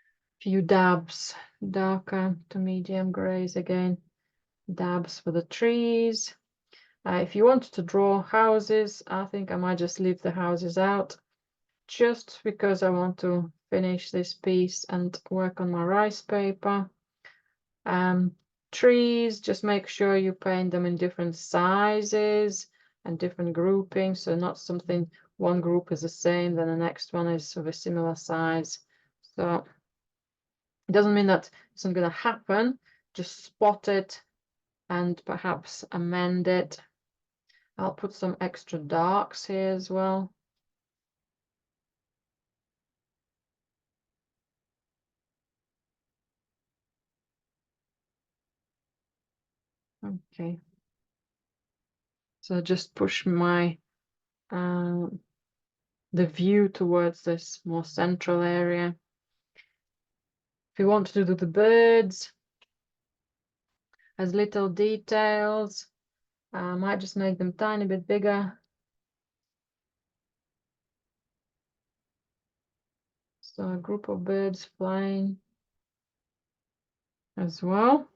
few dabs, darker to medium grays again, dabs for the trees. If you want to draw houses, I think I might just leave the houses out, just because I want to finish this piece and work on my rice paper. Trees, just make sure you paint them in different sizes and different groupings, so not something one group is the same, then the next one is of a similar size. So it doesn't mean that it's not going to happen, just spot it and perhaps amend it. I'll put some extra darks here as well. Okay. So just push my the view towards this more central area. If you want to do the birds as little details, I might just make them tiny bit bigger. So a group of birds flying as well.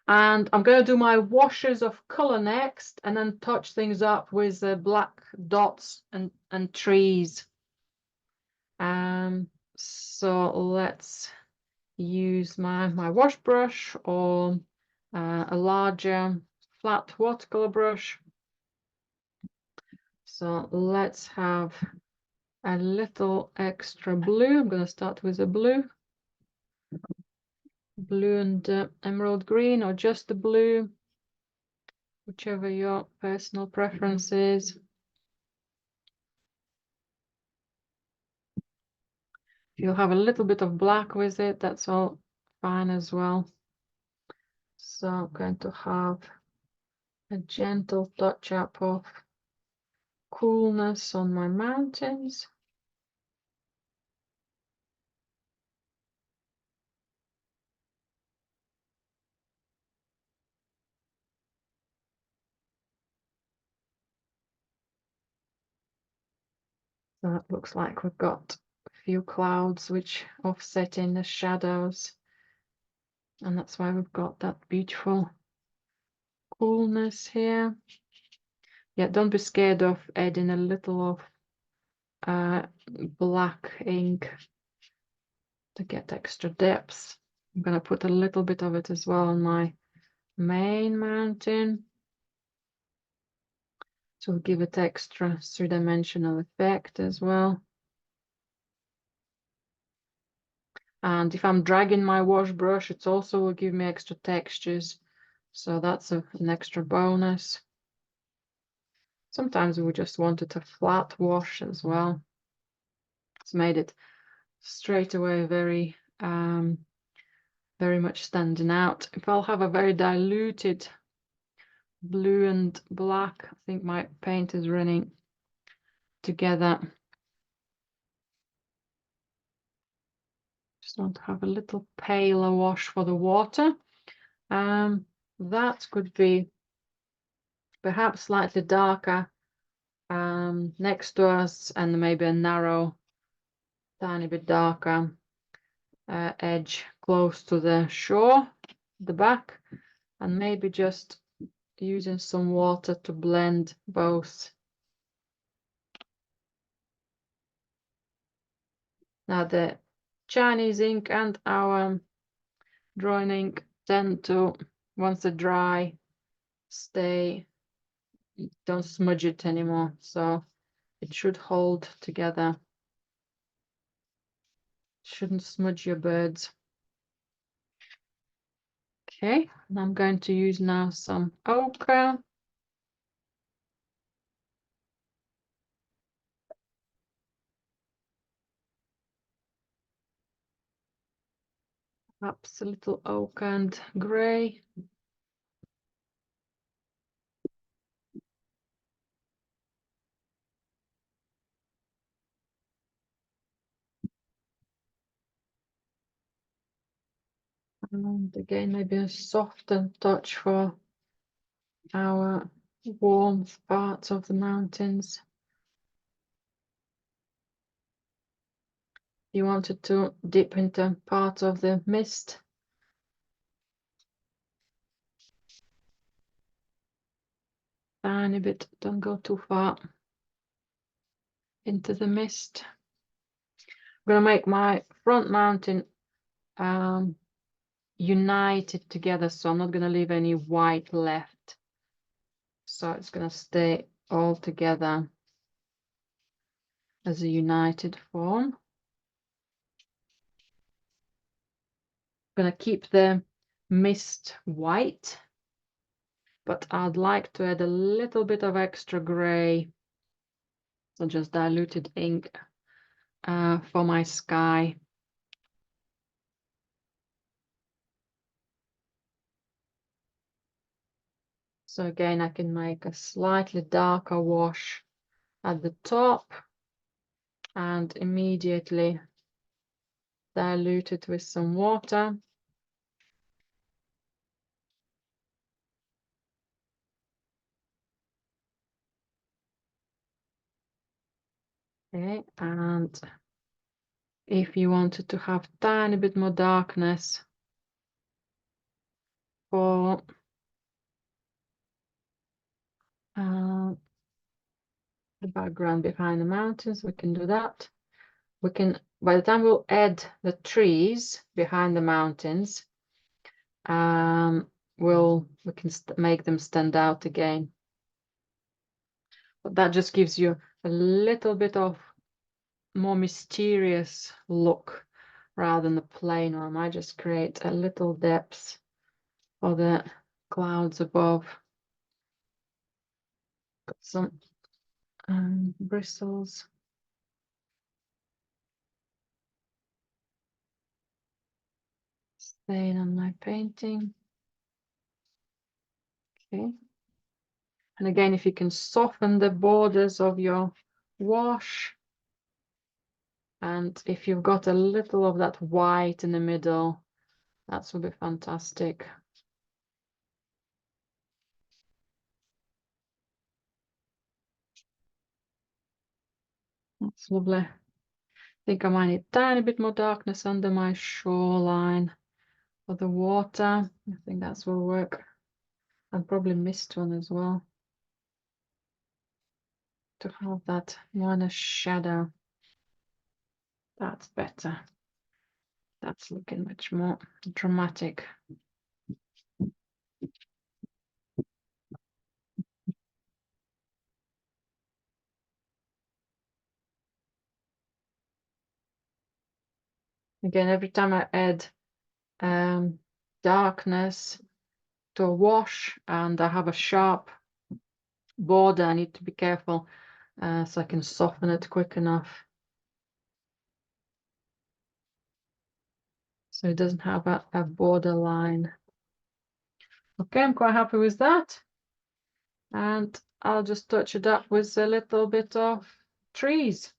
And I'm going to do my washes of color next, and then touch things up with the black dots and trees. So let's use my wash brush or a larger flat watercolor brush. So let's have a little extra blue. I'm going to start with a blue and emerald green, or just the blue, whichever your personal preference is. If you'll have a little bit of black with it, that's all fine as well. So I'm going to have a gentle touch up of coolness on my mountains. So it looks like we've got a few clouds which offset in the shadows, and that's why we've got that beautiful coolness here. Yeah, don't be scared of adding a little of black ink to get extra depth. I'm going to put a little bit of it as well on my main mountain to give it extra three-dimensional effect as well. And if I'm dragging my wash brush, it also will give me extra textures. So that's an extra bonus. Sometimes we just wanted a flat wash as well. It's made it straight away very very much standing out. If I'll have a very diluted blue and black, I think my paint is running together. Just want to have a little paler wash for the water. That could be perhaps slightly darker next to us, and maybe a narrow, tiny bit darker edge close to the shore, the back, and maybe just using some water to blend both. Now the Chinese ink and our drawing ink tend to, once they dry, stay, don't smudge it anymore, so it should hold together. Shouldn't smudge your birds. Okay, and I'm going to use now some ochre. Perhaps a little ochre and grey. And again, maybe a softer touch for our warm parts of the mountains. You wanted to dip into part of the mist. Tiny bit, don't go too far into the mist. I'm gonna make my front mountain united together, so I'm not gonna leave any white left. So it's gonna stay all together as a united form. I'm gonna keep the mist white, but I'd like to add a little bit of extra gray, so just diluted ink for my sky. So again, I can make a slightly darker wash at the top and immediately dilute it with some water. Okay, and if you wanted to have a tiny bit more darkness for the background behind the mountains, we can do that. We can, by the time we'll add the trees behind the mountains, we can make them stand out again. But that just gives you a little bit of more mysterious look rather than the plain one. I just create a little depth for the clouds above. Got some bristles. Staying on my painting. Okay. And again, if you can soften the borders of your wash, and if you've got a little of that white in the middle, that would be fantastic. That's lovely. I think I might need a tiny bit more darkness under my shoreline for the water. I think that will work. And probably mist one as well, to have that minor shadow. That's better. That's looking much more dramatic. Again, every time I add darkness to a wash and I have a sharp border, I need to be careful so I can soften it quick enough. so it doesn't have a borderline. Okay, I'm quite happy with that. And I'll just touch it up with a little bit of trees.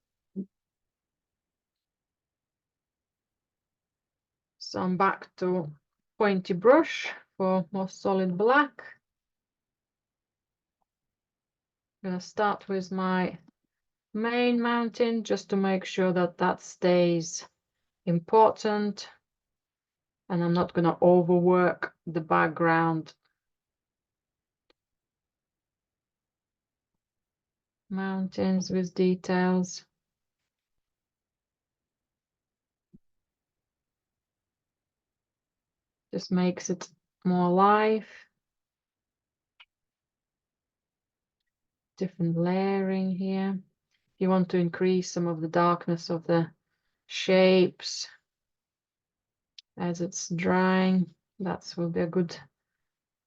So I'm back to pointy brush for more solid black. I'm going to start with my main mountain just to make sure that that stays important, and I'm not going to overwork the background. Mountains with details. Just makes it more alive. Different layering here. If you want to increase some of the darkness of the shapes as it's drying, that will be a good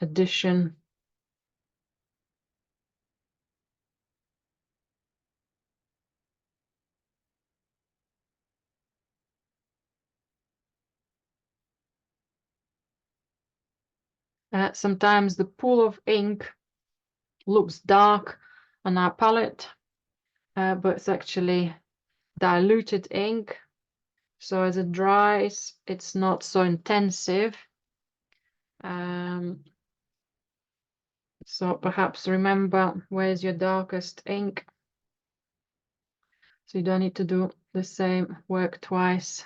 addition. Sometimes the pool of ink looks dark on our palette, but it's actually diluted ink. So as it dries, it's not so intensive. So perhaps remember where's your darkest ink, so you don't need to do the same work twice.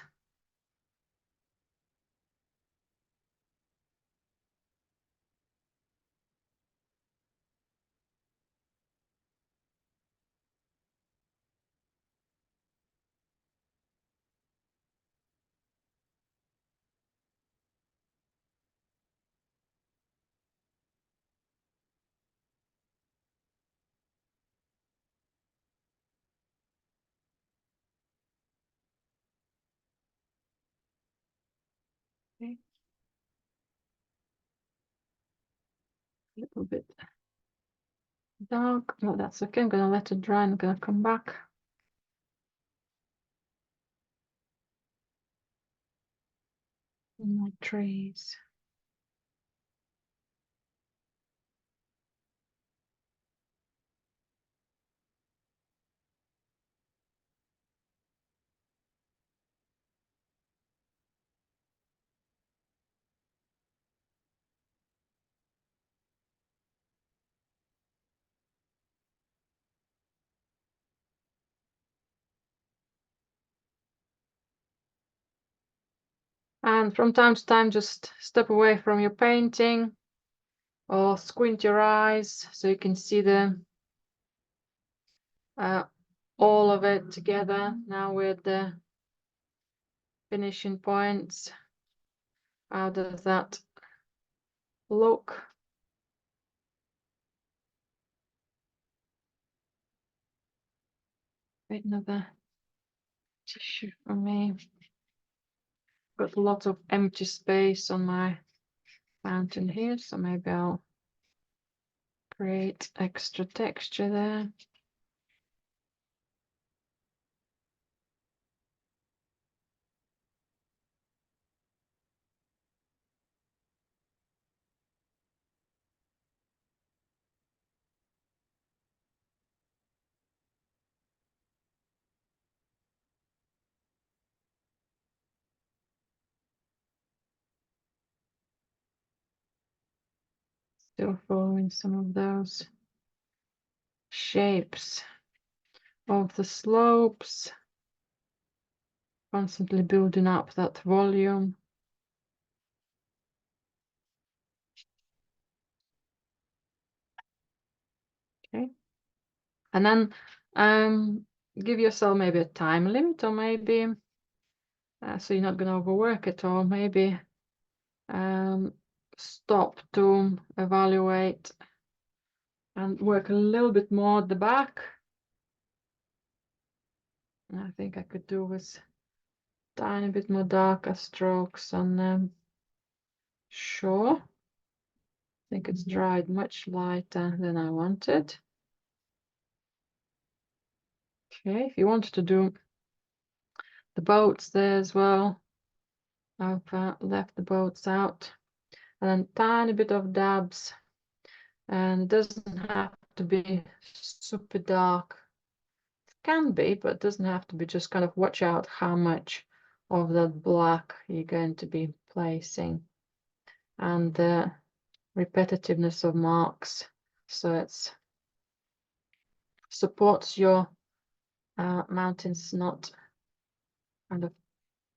Okay. A little bit dark, no, that's okay. I'm gonna let it dry and I'm gonna come back. My trees. And from time to time, just step away from your painting or squint your eyes so you can see the all of it together. Now with the finishing points, how does that look? Wait, another tissue for me. Got a lot of empty space on my mountain here, so maybe I'll create extra texture there. Still following some of those shapes of the slopes, constantly building up that volume. Okay, and then give yourself maybe a time limit, or maybe so you're not going to overwork it, or maybe stop to evaluate and work a little bit more at the back. I think I could do with tiny bit more darker strokes on shore. I think it's dried much lighter than I wanted. Okay, if you wanted to do the boats there as well, I've left the boats out, and then tiny bit of dabs, and it doesn't have to be super dark. It can be, but it doesn't have to be. Just kind of watch out how much of that black you're going to be placing, and the repetitiveness of marks, so it's supports your mountains, not kind of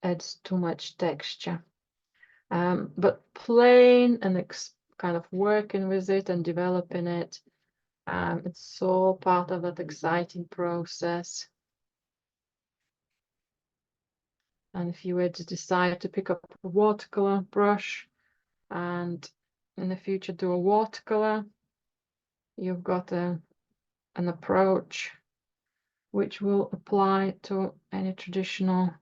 adds too much texture. But playing and kind of working with it and developing it, it's all part of that exciting process. And if you were to decide to pick up a watercolor brush and in the future do a watercolor, you've got an approach which will apply to any traditional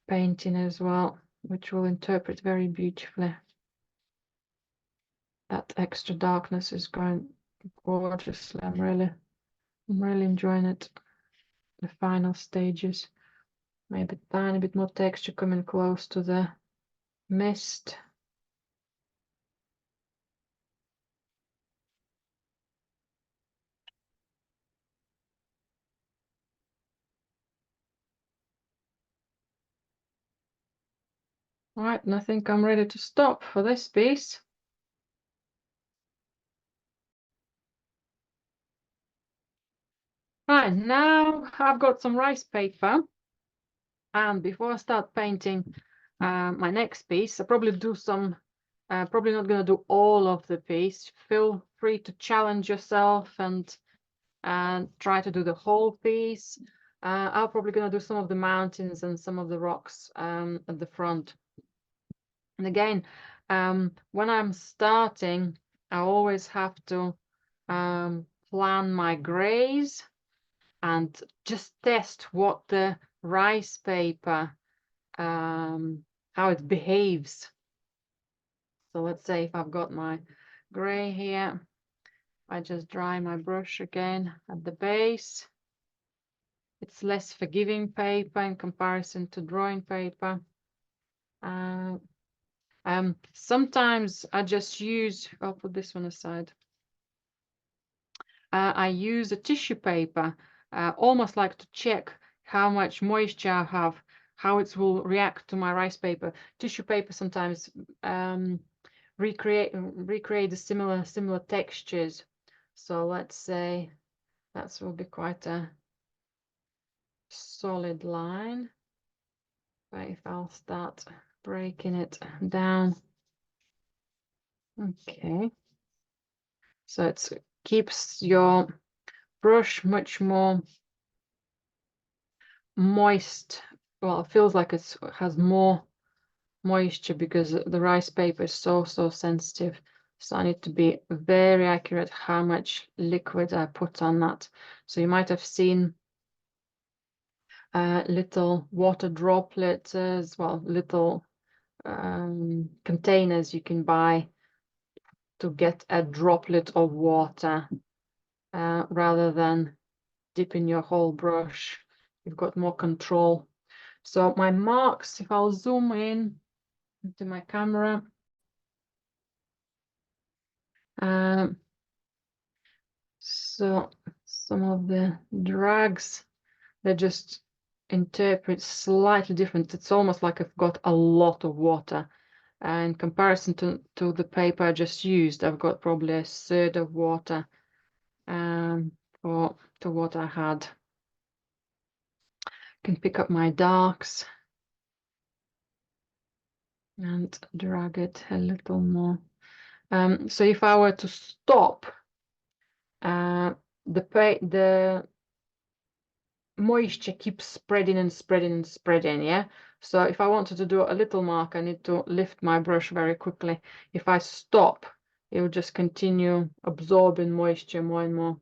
painting as well, which will interpret very beautifully. That extra darkness is going gorgeously. I'm really enjoying it. The final stages, maybe a tiny bit more texture coming close to the mist. Right, and I think I'm ready to stop for this piece. Right, now I've got some rice paper, and before I start painting my next piece, I'll probably do some, probably not going to do all of the piece. Feel free to challenge yourself and try to do the whole piece. I'm probably going to do some of the mountains and some of the rocks at the front. And again, when I'm starting, I always have to plan my grays and just test what the rice paper, how it behaves. So let's say if I've got my gray here, I just dry my brush again at the base. It's less forgiving paper in comparison to drawing paper. Sometimes I just use, I'll put this one aside. I use a tissue paper, almost like to check how much moisture I have, how it will react to my rice paper. Tissue paper sometimes recreate the similar textures. So let's say that will be quite a solid line. But if I'll start breaking it down. Okay. So it keeps your brush much more moist. Well, it feels like it has more moisture because the rice paper is so sensitive. So I need to be very accurate how much liquid I put on that. So you might have seen little water droplets as well, little containers you can buy to get a droplet of water rather than dipping your whole brush. You've got more control. So my marks, if I'll zoom in into my camera, so some of the drags, they just interpret slightly different. It's almost like I've got a lot of water. In comparison to the paper I just used, I've got probably a third of water to what I had. Can pick up my darks and drag it a little more. So if I were to stop, the moisture keeps spreading and spreading and spreading, yeah? So if I wanted to do a little mark, I need to lift my brush very quickly. If I stop, it will just continue absorbing moisture more and more.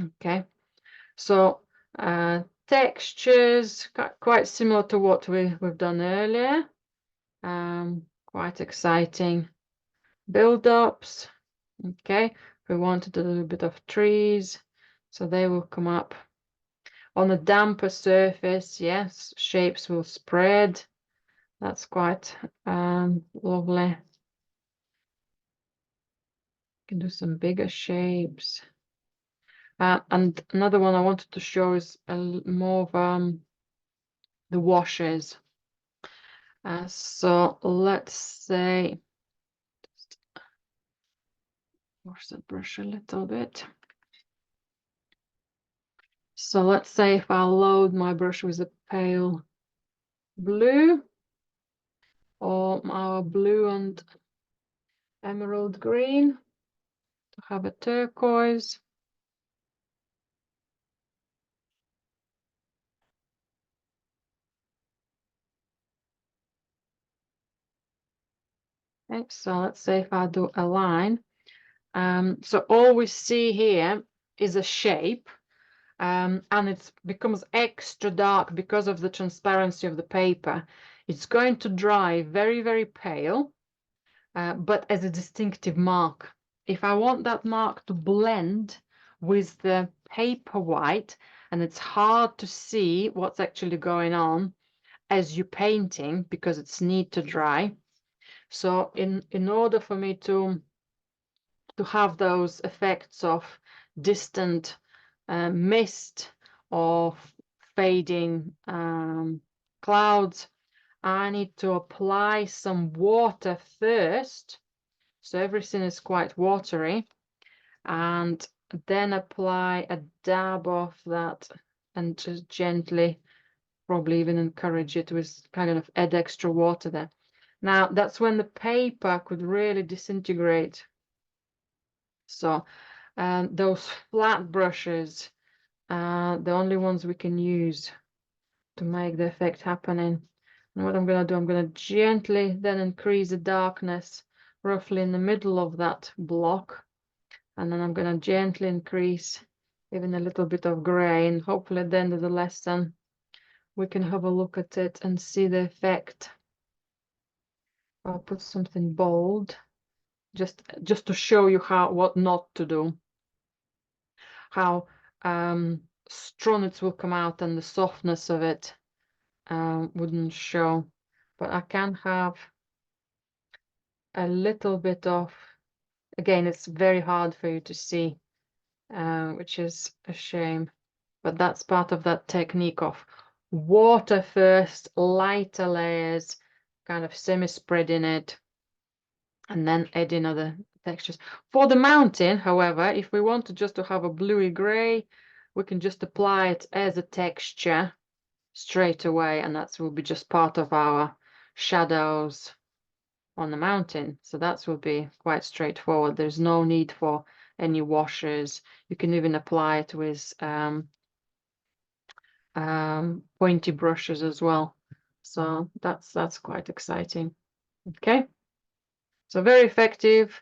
Okay, so textures, quite similar to what we've done earlier. Quite exciting build-ups. Okay, we wanted a little bit of trees, so they will come up. On a damper surface, yes, shapes will spread. That's quite lovely. Can do some bigger shapes. And another one I wanted to show is more of the washes. So let's say, just wash the brush a little bit. So let's say if I load my brush with a pale blue, or our blue and emerald green, to have a turquoise. Okay, so let's say if I do a line. So all we see here is a shape, and it becomes extra dark because of the transparency of the paper. It's going to dry very, very pale, but as a distinctive mark. If I want that mark to blend with the paper white, and it's hard to see what's actually going on as you're painting because it's need to dry. So in order for me to have those effects of distant mist or fading clouds, I need to apply some water first. So everything is quite watery, and then apply a dab of that and just gently, probably even encourage it with kind of add extra water there. Now that's when the paper could really disintegrate. So those flat brushes are the only ones we can use to make the effect happening. And what I'm going to do, I'm going to gently then increase the darkness roughly in the middle of that block. And then I'm going to gently increase even a little bit of gray. And hopefully at the end of the lesson, we can have a look at it and see the effect. I'll put something bold just to show you what not to do. How strong it will come out and the softness of it wouldn't show. But I can have a little bit of, again, it's very hard for you to see, which is a shame. But that's part of that technique of water first, lighter layers, kind of semi-spreading it, and then adding other textures. For the mountain, however, if we want just to have a bluey gray, we can just apply it as a texture straight away, and that will be just part of our shadows on the mountain. So that will be quite straightforward. There's no need for any washes. You can even apply it with pointy brushes as well. So that's quite exciting. Okay, so very effective,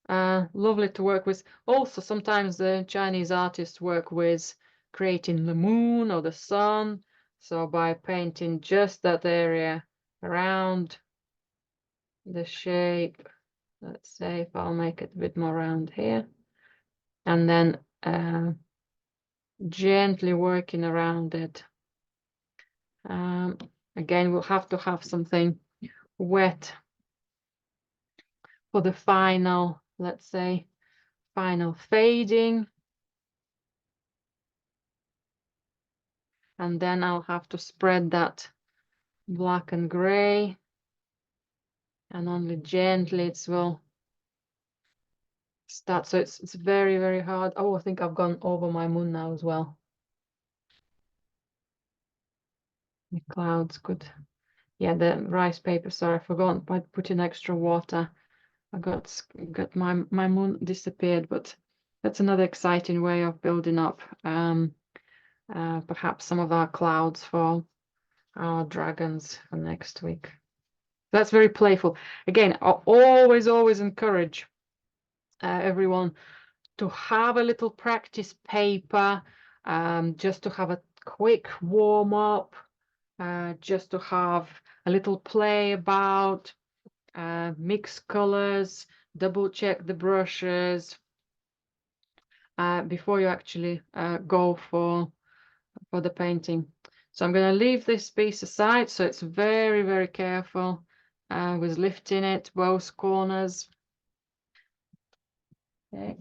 lovely to work with. Also, sometimes the Chinese artists work with creating the moon or the sun. So by painting just that area around the shape, let's say if I'll make it a bit more round here, and then gently working around it. Again, we'll have to have something wet for the final, let's say, final fading. And then I'll have to spread that black and gray, and only gently it will start. So it's very, very hard. Oh, I think I've gone over my moon now as well. The clouds could, yeah, the rice paper, sorry, I forgot by putting extra water. I got my moon disappeared, but that's another exciting way of building up perhaps some of our clouds for our dragons for next week. That's very playful. Again, I always encourage everyone to have a little practice paper, just to have a quick warm up, just to have a little play about, mix colors, double check the brushes before you actually go for the painting. So I'm going to leave this piece aside. So it's very, very careful with lifting it, both corners. Okay.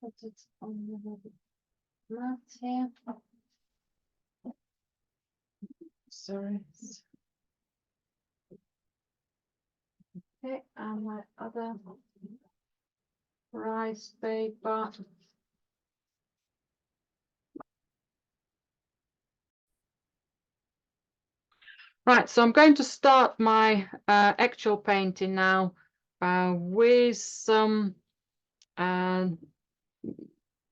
Put it on the mat here. Sorry. Okay, and my other rice paper. Right, so I'm going to start my actual painting now with some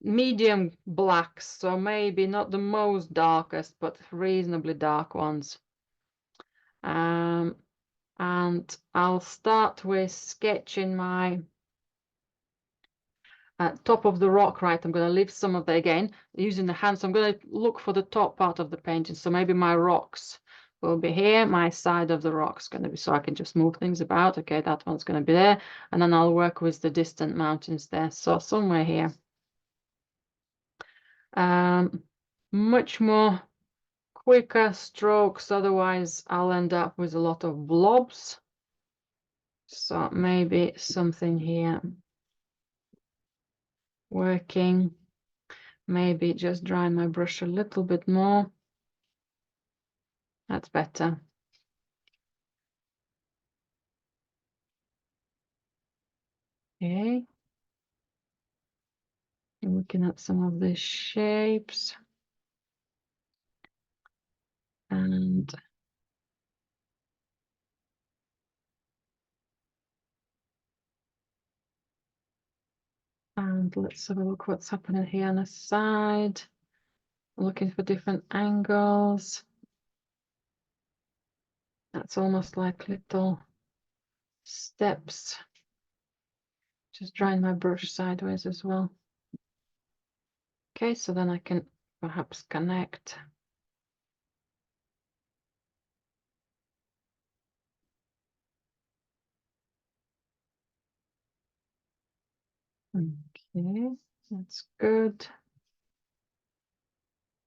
medium blacks, so maybe not the most darkest, but reasonably dark ones. And I'll start with sketching my top of the rock. Right, I'm going to leave some of that again using the hand. So I'm going to look for the top part of the painting. So maybe my rocks will be here. My side of the rock's going to be, so I can just move things about. Okay, that one's going to be there. And then I'll work with the distant mountains there. So somewhere here. Much more quicker strokes, otherwise I'll end up with a lot of blobs. So maybe something here working. Maybe just dry my brush a little bit more. That's better. Okay. Looking at some of the shapes. And let's have a look what's happening here on the side. Looking for different angles. That's almost like little steps. Just drying my brush sideways as well. Okay, so then I can perhaps connect. Okay, that's good.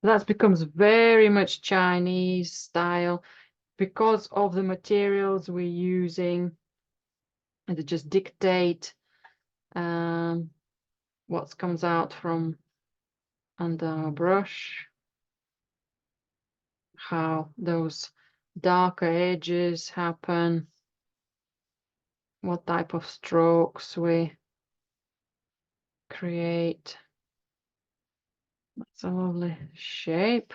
That becomes very much Chinese style because of the materials we're using, and they just dictate what comes out from under our brush, how those darker edges happen, what type of strokes we create. That's a lovely shape.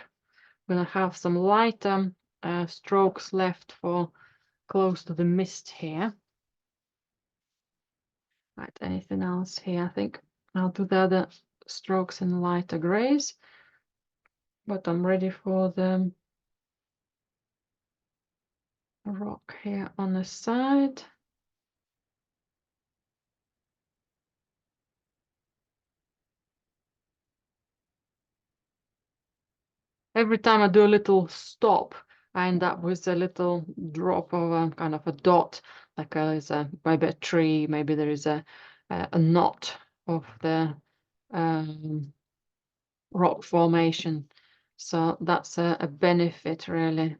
I'm going to have some lighter strokes left for close to the mist here. Right, anything else here? I think I'll do the other strokes in lighter grays, but I'm ready for the rock here on the side. Every time I do a little stop, I end up with a little drop of a kind of a dot, like there's maybe a tree, maybe there is a knot of the rock formation. So that's a benefit, really.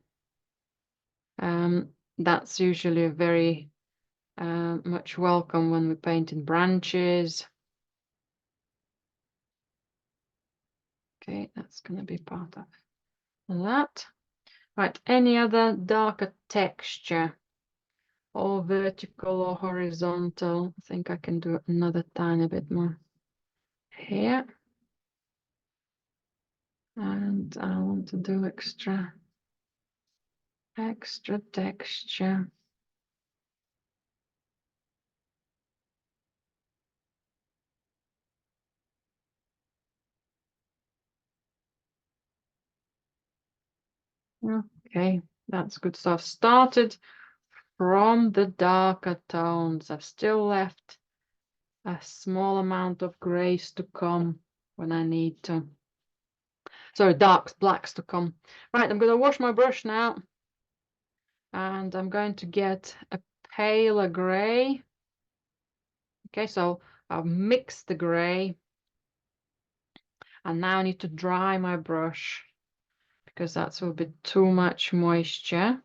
That's usually a very much welcome when we paint in branches. Okay, that's going to be part of that. Right, any other darker texture, or vertical or horizontal? I think I can do another tiny bit more here. And I want to do extra texture. Okay, that's good. So I've started from the darker tones. I've still left a small amount of grays to come when I need to. Sorry, darks, blacks to come. Right, I'm going to wash my brush now. And I'm going to get a paler gray. Okay, so I'll mix the gray. And now I need to dry my brush because that's a bit too much moisture.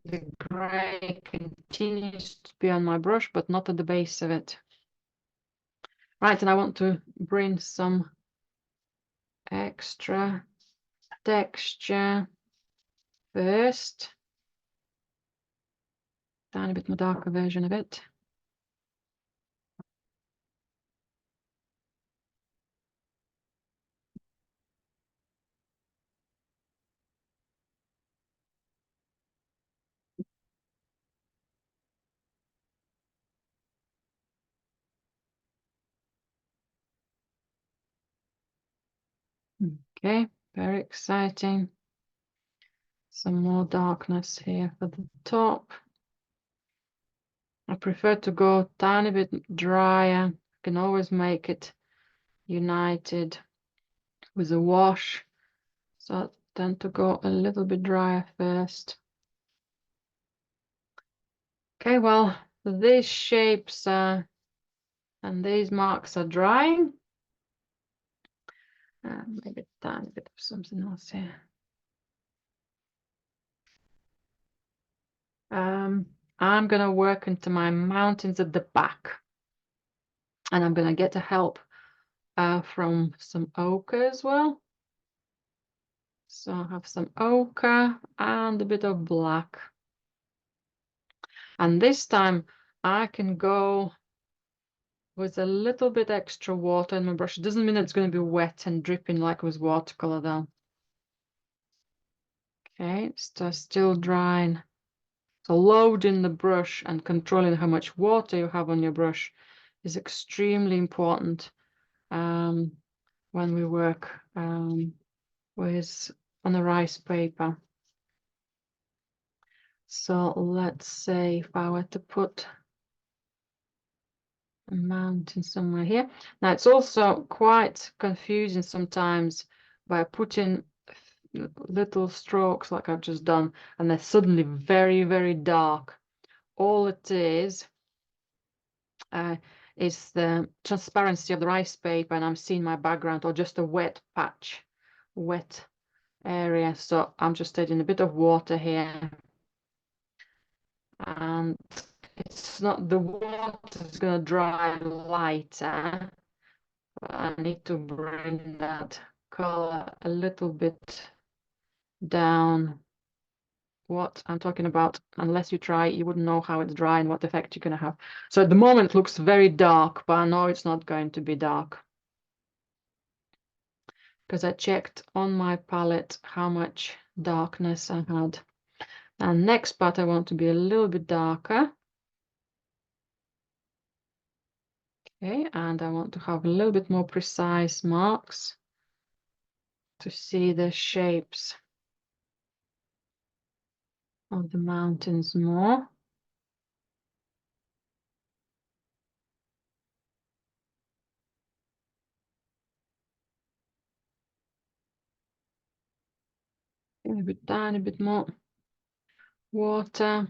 The gray continues to be on my brush, but not at the base of it. Right, and I want to bring some extra texture first. Tiny bit more darker version of it. Okay, very exciting. Some more darkness here for the top. I prefer to go tiny bit drier. You can always make it united with a wash. So I tend to go a little bit drier first. Okay, well, these shapes and these marks are drying. Maybe a tiny bit of something else here. I'm going to work into my mountains at the back. And I'm going to get a help from some ochre as well. So I have some ochre and a bit of black. And this time I can go with a little bit extra water in my brush. It doesn't mean it's going to be wet and dripping like with watercolor though. Okay, it's still drying. So loading the brush and controlling how much water you have on your brush is extremely important when we work with on a rice paper. So let's say if I were to put a mountain somewhere here. Now it's also quite confusing sometimes by putting little strokes like I've just done, and they're suddenly very, very dark. All it is the transparency of the rice paper, and I'm seeing my background, or just a wet patch, wet area. So I'm just adding a bit of water here, and it's not, the water is going to dry lighter. I need to bring that color a little bit down. What I'm talking about, unless you try, you wouldn't know how it's dry and what effect you're going to have. So at the moment it looks very dark, but I know it's not going to be dark because I checked on my palette how much darkness I had. And next part I want to be a little bit darker. Okay, and I want to have a little bit more precise marks to see the shapes of the mountains more. Maybe a tiny bit more water.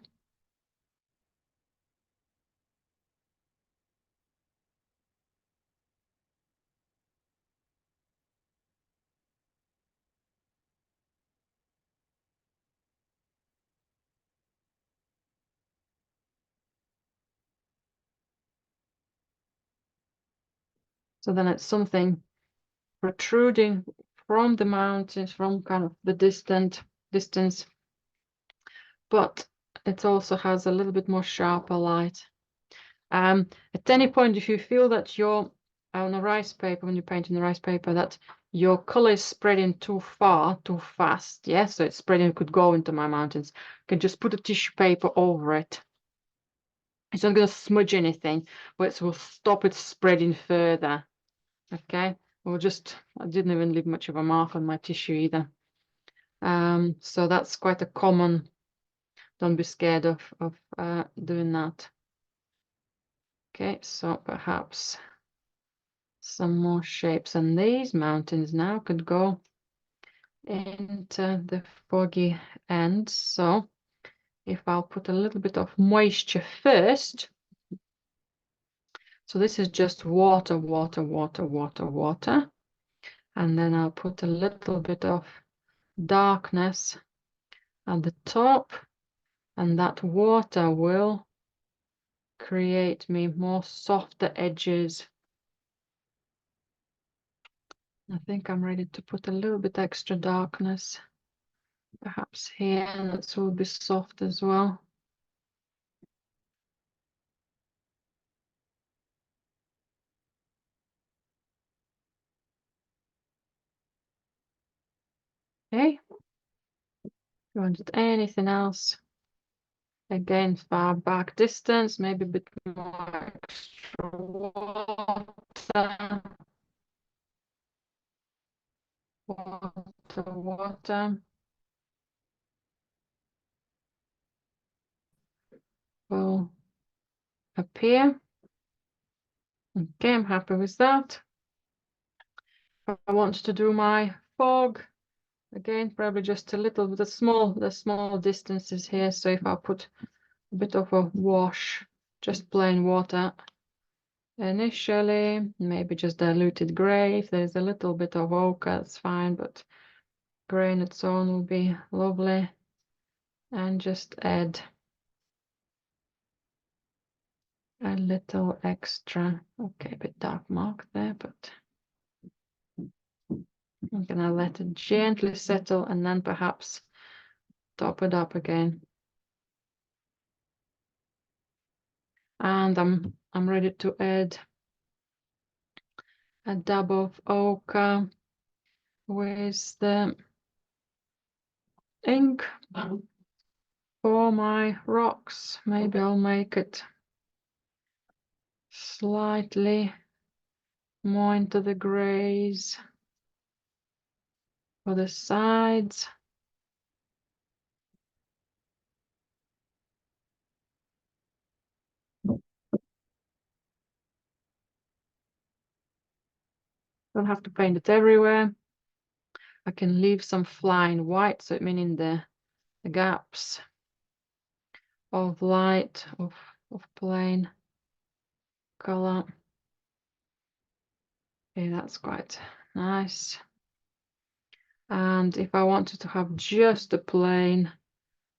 So then it's something protruding from the mountains, from kind of the distance, but it also has a little bit more sharper light. At any point, if you feel that you're on a rice paper, when you're painting the rice paper, that your color is spreading too far, too fast, yeah, so it's spreading, it could go into my mountains, you can just put a tissue paper over it. It's not going to smudge anything, but it will stop it spreading further. Okay, I didn't even leave much of a mark on my tissue either. So that's quite a common, don't be scared of doing that. Okay, so perhaps some more shapes, and these mountains now could go into the foggy end. So if I'll put a little bit of moisture first, so this is just water, water, water, water, water, and then I'll put a little bit of darkness at the top, and that water will create me more softer edges. I think I'm ready to put a little bit extra darkness, perhaps here, and that will be soft as well. Okay. If you wanted anything else, again, far back distance, maybe a bit more extra water. Water, water. Will appear. Okay, I'm happy with that. I want to do my fog again, probably just a little bit, the small distances here. So if I put a bit of a wash, just plain water initially, maybe just diluted gray. If there's a little bit of ochre, that's fine, but gray on its own will be lovely. And just add a little extra. Okay, a bit dark mark there, but I'm gonna let it gently settle and then perhaps top it up again. And I'm ready to add a dab of ochre with the ink for my rocks. Maybe I'll make it slightly more into the grays for the sides. Don't have to paint it everywhere. I can leave some flying white, so it meaning the gaps of light of plain color. Okay, that's quite nice. And if I wanted to have just a plain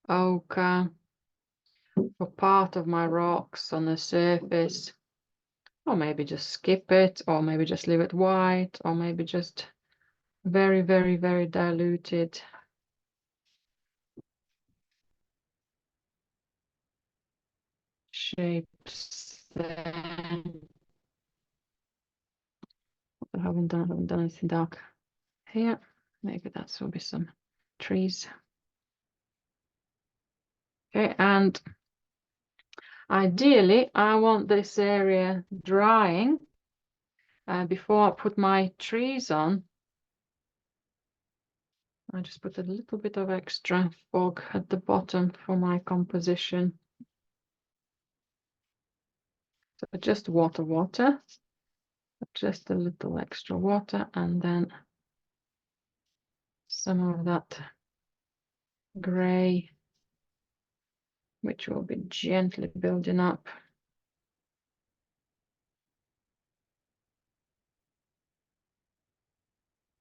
ochre for part of my rocks on the surface, or maybe just skip it, or maybe just leave it white, or maybe just very, very, very diluted. Shapes there. I haven't done anything dark here. Maybe that will be some trees. Okay, and ideally I want this area drying before I put my trees on. I just put a little bit of extra fog at the bottom for my composition. So just water, just a little extra water, and then some of that gray, which will be gently building up.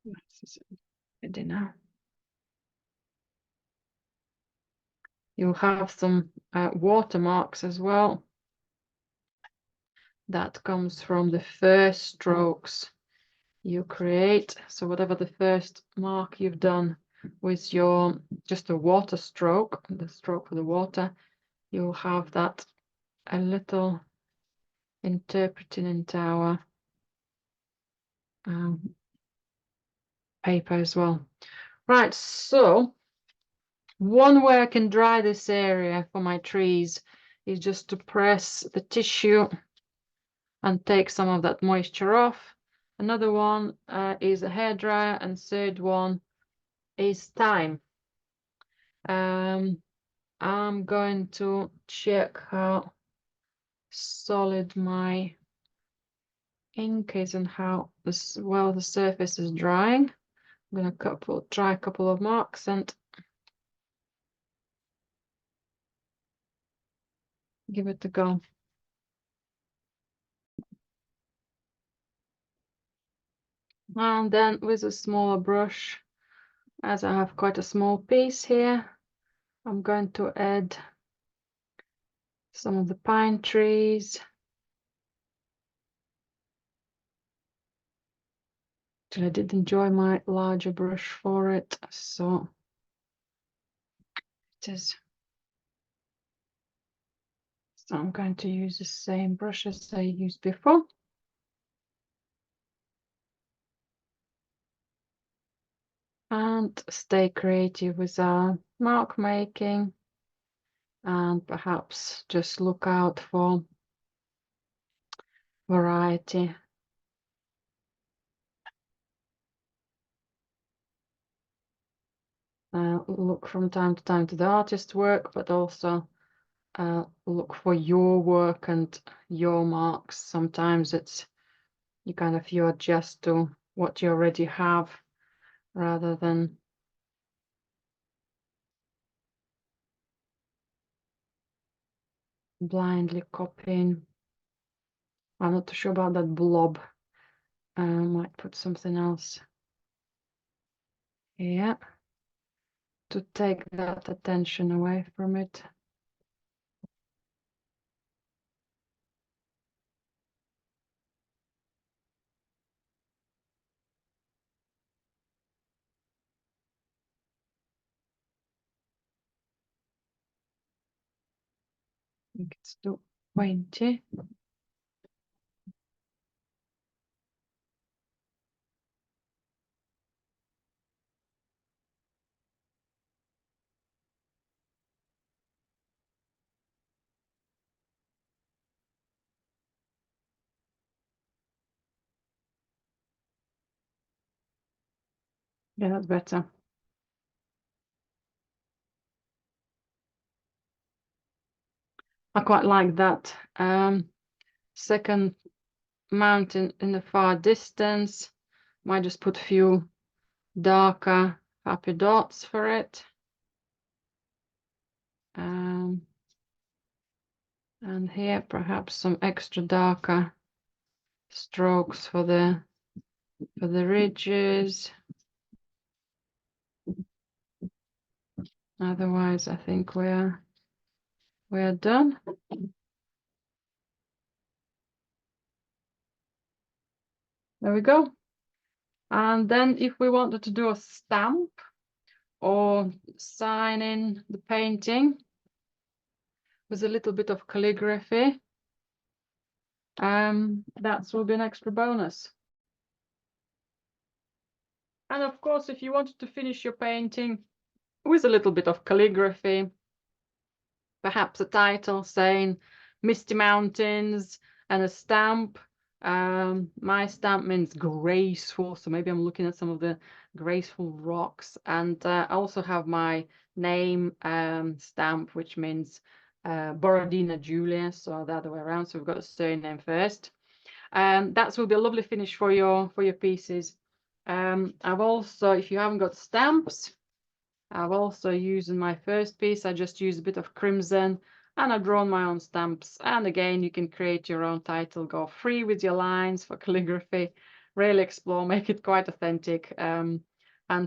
This is ready now. You'll have some watermarks as well. That comes from the first strokes you create. So whatever the first mark you've done with your just a water stroke, the stroke for the water, you'll have that a little interpreting into our paper as well. Right, so one way I can dry this area for my trees is just to press the tissue and take some of that moisture off. Another one is a hairdryer, and third one is time. I'm going to check how solid my ink is and how well the surface is drying. I'm going to try a couple of marks and give it a go. And then with a smaller brush, as I have quite a small piece here, I'm going to add some of the pine trees. I did enjoy my larger brush for it, so it is. So I'm going to use the same brush as I used before. And stay creative with our mark making, and perhaps just look out for variety. Look from time to time to the artist's work, but also look for your work and your marks. Sometimes it's you adjust to what you already have rather than blindly copying. I'm not too sure about that blob. I might put something else here to take that attention away from it. I think it's too pointy. Yeah, that's better. I quite like that second mountain in the far distance. Might just put a few darker happy dots for it. And here perhaps some extra darker strokes for the ridges. Otherwise, I think we're done. There we go. And then if we wanted to do a stamp or sign in the painting with a little bit of calligraphy, that will be an extra bonus. And of course, if you wanted to finish your painting with a little bit of calligraphy, perhaps a title saying Misty Mountains and a stamp. My stamp means graceful, so maybe I'm looking at some of the graceful rocks. And I also have my name stamp, which means Borodina Julia, so the other way around. So we've got a surname first. That will be a lovely finish for your pieces. I've also, if you haven't got stamps, I've also used in my first piece, I just used a bit of crimson and I've drawn my own stamps. And again, you can create your own title, go free with your lines for calligraphy, really explore, make it quite authentic and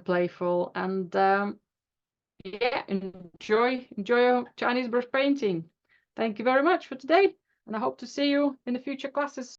playful. And yeah, enjoy your Chinese brush painting. Thank you very much for today. And I hope to see you in the future classes.